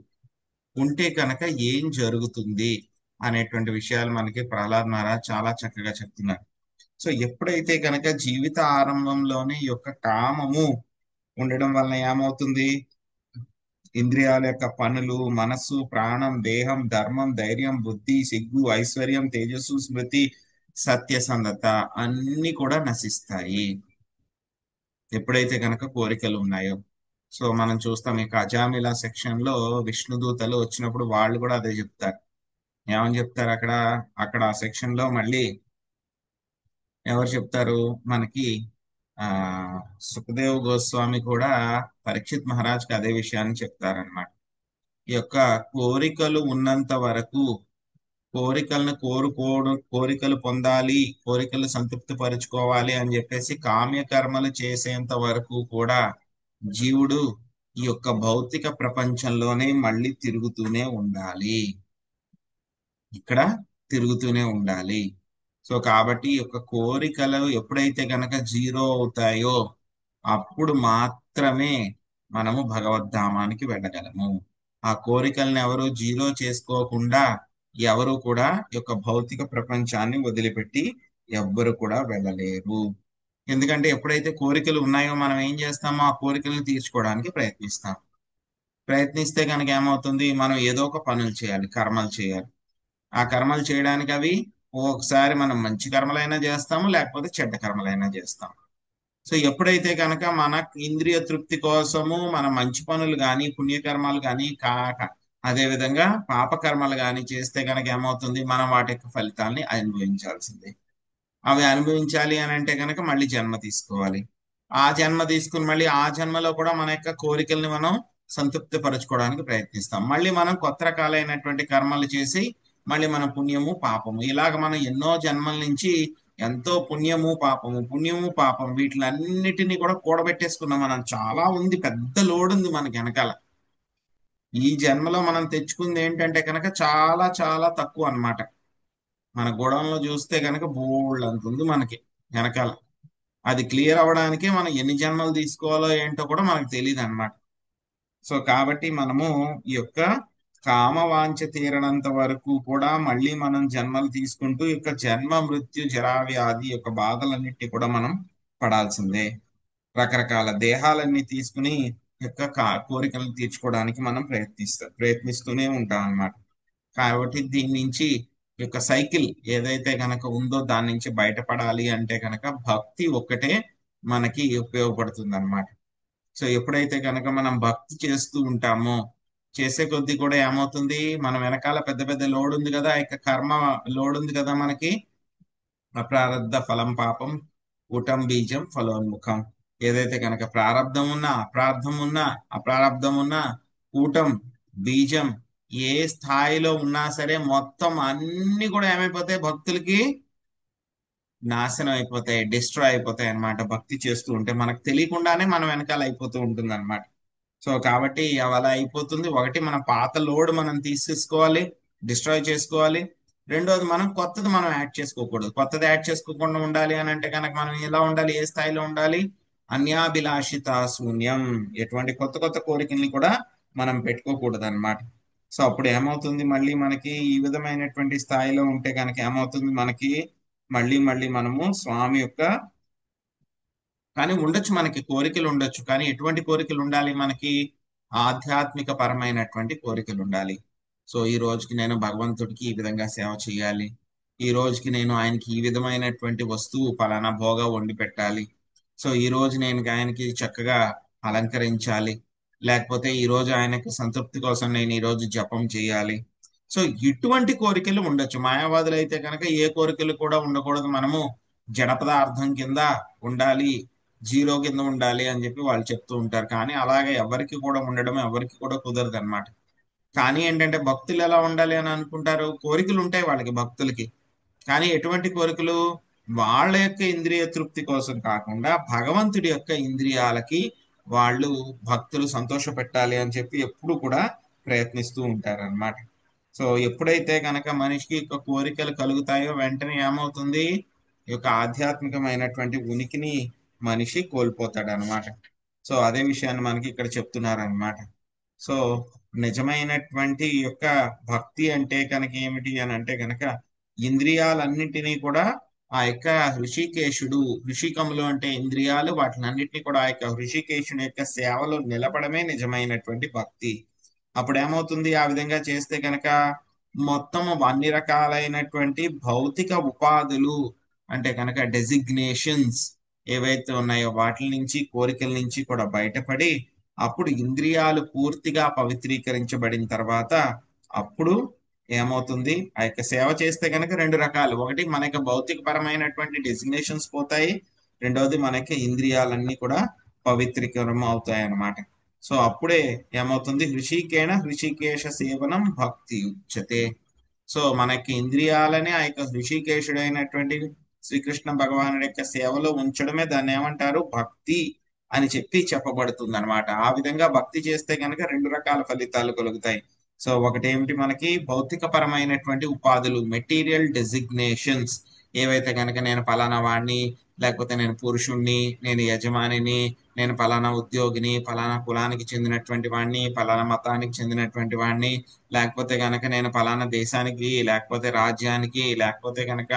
Speaker 1: ఉంటే కనుక ఏం జరుగుతుంది అనేటువంటి విషయాలు మనకి ప్రహ్లాద్ మహారాజ్ చాలా చక్కగా చెప్తున్నారు. సో ఎప్పుడైతే కనుక జీవిత ఆరంభంలోనే ఈ యొక్క కామము ఉండడం వలన ఏమవుతుంది, ఇంద్రియాల యొక్క పనులు, మనస్సు, ప్రాణం, దేహం, ధర్మం, ధైర్యం, బుద్ధి, సిగ్గు, ఐశ్వర్యం, తేజస్సు, స్మృతి, సత్యసంధత అన్ని కూడా నశిస్తాయి ఎప్పుడైతే కనుక కోరికలు ఉన్నాయో. సో మనం చూస్తాం ఇక అజామిలా సెక్షన్ లో విష్ణుదూతలు వచ్చినప్పుడు వాళ్ళు కూడా అదే చెప్తారు. ఏమని చెప్తారు అక్కడ అక్కడ ఆ సెక్షన్ లో మళ్ళీ ఎవరు చెప్తారు మనకి ఆ సుఖదేవ్ గోస్వామి కూడా పరీక్షిత్ మహారాజ్కి అదే విషయాన్ని చెప్తారనమాట. ఈ యొక్క కోరికలు ఉన్నంత వరకు కోరికలను కోరికలు పొందాలి, కోరికలు సంతృప్తి పరుచుకోవాలి అని చెప్పేసి కామ్య కర్మలు చేసేంత వరకు కూడా జీవుడు ఈ యొక్క భౌతిక ప్రపంచంలోనే మళ్ళీ తిరుగుతూనే ఉండాలి, ఇక్కడ తిరుగుతూనే ఉండాలి. సో కాబట్టి ఈ యొక్క కోరికలు ఎప్పుడైతే గనక జీరో అవుతాయో అప్పుడు మాత్రమే మనము భగవద్ధామానికి వెళ్ళగలము. ఆ కోరికలను ఎవరు జీరో చేసుకోకుండా ఎవరు కూడా ఈ యొక్క భౌతిక ప్రపంచాన్ని వదిలిపెట్టి ఎవ్వరు కూడా వెళ్ళలేరు. ఎందుకంటే ఎప్పుడైతే కోరికలు ఉన్నాయో మనం ఏం చేస్తామో ఆ కోరికలను తీర్చుకోవడానికి ప్రయత్నిస్తే కనుక ఏమవుతుంది, మనం ఏదో ఒక పనులు చేయాలి, కర్మలు చేయాలి. ఆ కర్మలు చేయడానికి అవి ఒకసారి మనం మంచి కర్మలైనా చేస్తాము, లేకపోతే చెడ్డ కర్మలైనా చేస్తాము. సో ఎప్పుడైతే కనుక మన ఇంద్రియ తృప్తి కోసము మన మంచి పనులు కానీ పుణ్యకర్మాలు కానీ అదే విధంగా పాపకర్మలు కానీ చేస్తే కనుక ఏమవుతుంది, మనం వాటి యొక్క ఫలితాన్ని అనుభవించాల్సిందే. అవి అనుభవించాలి అని అంటే కనుక మళ్ళీ జన్మ తీసుకోవాలి. ఆ జన్మ తీసుకుని మళ్ళీ ఆ జన్మలో కూడా మన యొక్క కోరికల్ని మనం సంతృప్తి పరచుకోవడానికి ప్రయత్నిస్తాం. మళ్ళీ మనం కొత్త రకాలైనటువంటి కర్మలు చేసి మళ్ళీ మన పుణ్యము పాపము ఇలాగ మనం ఎన్నో జన్మల నుంచి ఎంతో పుణ్యము పాపం వీటిలన్నిటినీ కూడా కూడబెట్టేసుకున్నాం. మనం చాలా ఉంది, పెద్ద లోడ్ ఉంది మనకి వెనకాల. ఈ జన్మలో మనం తెచ్చుకుంది ఏంటంటే కనుక చాలా చాలా తక్కువ అన్నమాట. మన గోడంలో చూస్తే కనుక బోల్డ్ అంత ఉంది మనకి వెనకాల. అది క్లియర్ అవ్వడానికి మనం ఎన్ని జన్మలు తీసుకోవాలో ఏంటో కూడా మనకు తెలియదు అన్నమాట. సో కాబట్టి మనము ఈ యొక్క కామవాంఛ తీరనంత వరకు కూడా మళ్ళీ మనం జన్మలు తీసుకుంటూ ఈ యొక్క జన్మ మృత్యు జరా వ్యాధి యొక్క బాధలన్నిటినీ కూడా మనం పడాల్సిందే. రకరకాల దేహాలన్నీ తీసుకుని యొక్క కోరికలను తీర్చుకోవడానికి మనం ప్రయత్నిస్తూనే ఉంటాం అన్నమాట. కాబట్టి దీని నుంచి యొక్క సైకిల్ ఏదైతే కనుక ఉందో దాని నుంచి బయటపడాలి అంటే కనుక భక్తి ఒక్కటే మనకి ఉపయోగపడుతుంది అన్నమాట. సో ఎప్పుడైతే కనుక మనం భక్తి చేస్తూ ఉంటామో చేసే కొద్దీ కూడా ఏమవుతుంది, మన వెనకాల పెద్ద పెద్ద లోడ్ ఉంది కదా, ఇక కర్మ లోడ్ ఉంది కదా మనకి. అప్రారబ్ధ ఫలం పాపం ఊటం బీజం ఫలోన్ముఖం. ఏదైతే కనుక ప్రారబ్ధం ఉన్నా అప్రారబ్ధం ఉన్నా ఊటం బీజం ఏ స్థాయిలో ఉన్నా సరే మొత్తం అన్ని కూడా ఏమైపోతాయి, భక్తులకి నాశనం అయిపోతాయి, డిస్ట్రాయ్ అయిపోతాయి అన్నమాట. భక్తి చేస్తూ ఉంటే మనకు తెలియకుండానే మనం వెనకాల అయిపోతూ ఉంటుంది అనమాట. సో కాబట్టి అలా అయిపోతుంది. ఒకటి మన పాత లోడ్ మనం తీసేసుకోవాలి, డిస్ట్రాయ్ చేసుకోవాలి. రెండోది మనం కొత్తది మనం యాడ్ చేసుకోకూడదు. కొత్తది యాడ్ చేసుకోకుండా ఉండాలి అని అంటే కనుక మనం ఎలా ఉండాలి, ఏ స్థాయిలో ఉండాలి, అన్యాభిలాషిత శూన్యం. ఎటువంటి కొత్త కొత్త కోరికల్ని కూడా మనం పెట్టుకోకూడదు అనమాట. సో అప్పుడు ఏమవుతుంది, మళ్ళీ మనకి ఈ విధమైనటువంటి స్థాయిలో ఉంటే కనుక ఏమవుతుంది, మనకి మళ్ళీ మనము స్వామి యొక్క కానీ ఉండొచ్చు, మనకి కోరికలు ఉండొచ్చు. కానీ ఎటువంటి కోరికలు ఉండాలి మనకి, ఆధ్యాత్మిక పరమైనటువంటి కోరికలు ఉండాలి. సో ఈ రోజుకి నేను భగవంతుడికి ఈ విధంగా సేవ చేయాలి, ఈ రోజుకి నేను ఆయనకి ఈ విధమైనటువంటి వస్తువు పలానా భోగా వండి పెట్టాలి, సో ఈ రోజు నేను ఆయనకి చక్కగా అలంకరించాలి, లేకపోతే ఈ రోజు ఆయనకి సంతృప్తి కోసం నేను ఈ రోజు జపం చేయాలి. సో ఇటువంటి కోరికలు ఉండొచ్చు. మాయావాదులు అయితే కనుక ఏ కోరికలు కూడా ఉండకూడదు, మనము జడ పదార్థం కింద ఉండాలి, జీరో కింద ఉండాలి అని చెప్పి వాళ్ళు చెప్తూ ఉంటారు. కానీ అలాగే ఎవరికి కూడా ఉండడం ఎవరికి కూడా కుదరదు అనమాట. కానీ ఏంటంటే భక్తులు ఎలా ఉండాలి అని అనుకుంటారు, కోరికలు ఉంటాయి వాళ్ళకి భక్తులకి. కానీ ఎటువంటి కోరికలు, వాళ్ళ యొక్క ఇంద్రియ తృప్తి కోసం కాకుండా భగవంతుడి యొక్క ఇంద్రియాలకి వాళ్ళు భక్తులు సంతోష పెట్టాలి అని చెప్పి ఎప్పుడు కూడా ప్రయత్నిస్తూ ఉంటారు అనమాట. సో ఎప్పుడైతే కనుక మనిషికి యొక్క కోరికలు కలుగుతాయో వెంటనే ఏమవుతుంది, ఈ యొక్క ఆధ్యాత్మికమైనటువంటి ఉనికిని మనిషి కోల్పోతాడు అనమాట. సో అదే విషయాన్ని మనకి ఇక్కడ చెప్తున్నారు అనమాట. సో నిజమైనటువంటి యొక్క భక్తి అంటే కనుక ఏమిటి అని అంటే కనుక ఇంద్రియాలన్నింటినీ కూడా ఆ యొక్క హృషికేశుడు, హృషికములు అంటే ఇంద్రియాలు, వాటినన్నిటిని కూడా ఆ యొక్క హృషికేశుని యొక్క సేవలో నిలపడమే నిజమైనటువంటి భక్తి. అప్పుడు ఏమవుతుంది, ఆ విధంగా చేస్తే కనుక మొత్తం అన్ని రకాలైనటువంటి భౌతిక ఉపాధులు అంటే కనుక డెసిగ్నేషన్స్ ఏవైతే ఉన్నాయో వాటి నుంచి, కోరికల నుంచి కూడా బయటపడి అప్పుడు ఇంద్రియాలు పూర్తిగా పవిత్రీకరించబడిన తర్వాత అప్పుడు ఏమవుతుంది, ఆ యొక్క సేవ చేస్తే కనుక రెండు రకాలు. ఒకటి మనకి భౌతిక పరమైనటువంటి డెసిగ్నేషన్స్ పోతాయి, రెండవది మనకి ఇంద్రియాలన్నీ కూడా పవిత్రీకరం అవుతాయి అన్నమాట. సో అప్పుడే ఏమవుతుంది, హృషికేశ సేవనం భక్తి ఉచ్యతే. సో మనకి ఇంద్రియాలని ఆ యొక్క హృషికేశుడైనటువంటి శ్రీకృష్ణ భగవానుడి యొక్క సేవలో ఉంచడమే దాన్ని ఏమంటారు, భక్తి అని చెప్పబడుతుంది అనమాట. ఆ విధంగా భక్తి చేస్తే కనుక రెండు రకాల ఫలితాలు కలుగుతాయి. సో ఒకటేమిటి, మనకి భౌతిక పరమైనటువంటి ఉపాధులు, మెటీరియల్ డెసిగ్నేషన్స్ ఏవైతే కనుక నేను పలానా వాడిని, లేకపోతే నేను పురుషుణ్ణి, నేను యజమానిని, నేను పలానా ఉద్యోగిని, పలానా కులానికి చెందినటువంటి వాడిని, పలానా మతానికి చెందినటువంటి వాడిని, లేకపోతే కనుక నేను పలానా దేశానికి, లేకపోతే రాజ్యానికి, లేకపోతే కనుక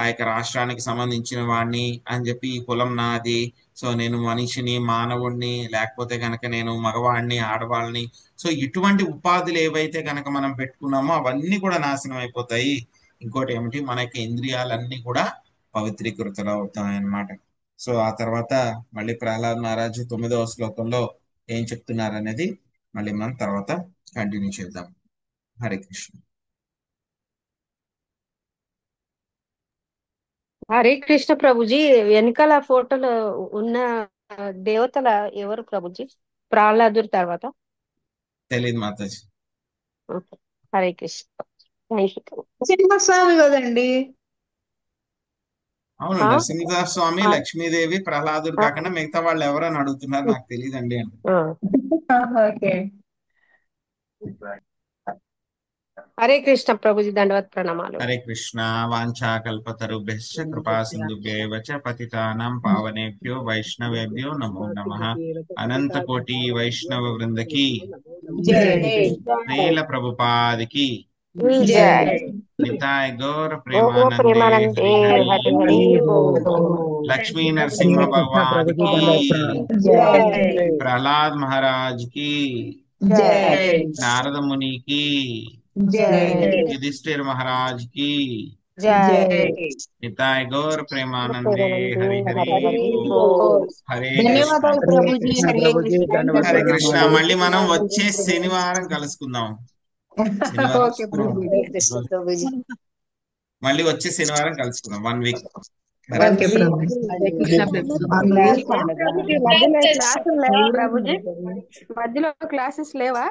Speaker 1: ఆ యొక్క రాష్ట్రానికి సంబంధించిన వాడిని అని చెప్పి, ఈ కులం నాది, సో నేను మనిషిని, మానవుడిని, లేకపోతే కనుక నేను మగవాడిని, ఆడవాళ్ళని. సో ఇటువంటి ఉపాధులు ఏవైతే కనుక మనం పెట్టుకున్నామో అవన్నీ కూడా నాశనం అయిపోతాయి. ఇంకోటి ఏమిటి, మనకి ఇంద్రియాలన్నీ కూడా పవిత్రీకృతలు అవుతాయి అన్నమాట. సో ఆ తర్వాత మళ్ళీ ప్రహ్లాద్ మహారాజు 9వ శ్లోకంలో ఏం చెప్తున్నారు అనేది మళ్ళీ మనం తర్వాత కంటిన్యూ చేద్దాం. హరే కృష్ణ.
Speaker 2: హరే కృష్ణ ప్రభుజీ. వెనకాల ఫోటోలో ఉన్న దేవతల ఎవరు ప్రభుజీ? ప్రహ్లాదుడి తర్వాత
Speaker 1: తెలియదు మాతాజీ.
Speaker 2: Okay. Hare Krishna. Thank you.
Speaker 10: Simhaswami కదండి.
Speaker 1: అవును, నరసింహస్వామి, లక్ష్మీదేవి, ప్రహ్లాదుడు కాకుండా మిగతా వాళ్ళు ఎవరని అడుగుతున్నారు, నాకు తెలియదండి అని.
Speaker 10: ఓకే.
Speaker 2: హరే కృష్ణ ప్రభుజీ. దండవత్ ప్రణామాలు.
Speaker 1: హరే కృష్ణ. వాంఛా కల్పతరుభ్యశ్చ కృపా సింధుభ్యేవ చ పతితానాం పావనేభ్యో వైష్ణవేభ్యో నమో నమః. అనంత కోటి వైష్ణవ వృందకి, శ్రీల ప్రభుపాదికి, నితాయ్ గౌర ప్రేమానందే హరి హరి. లక్ష్మీ నరసింహ భగవాన్ కి, ప్రహ్లాద్ మహారాజ్ కి, నారద ముని కి, युधिष्ठिर महाराज की, निताय गौर प्रेमानंदे हरि हरि बोल. हरे
Speaker 11: ధన్యవాదాలు ప్రభుజీ. హరే కృష్ణ.
Speaker 1: హరే కృష్ణ. మళ్ళీ మనం వచ్చే శనివారం కలుసుకుందాం.
Speaker 10: ఓకే ప్రభుజీ.
Speaker 2: మళ్ళీ వచ్చే శనివారం కలుసుకుందాం. 1 వీక్.
Speaker 10: ఓకే ప్రభుజీ.
Speaker 9: మధ్యలో క్లాసెస్ లేవా ప్రభుజీ? మధ్యలో క్లాసెస్ లేవా?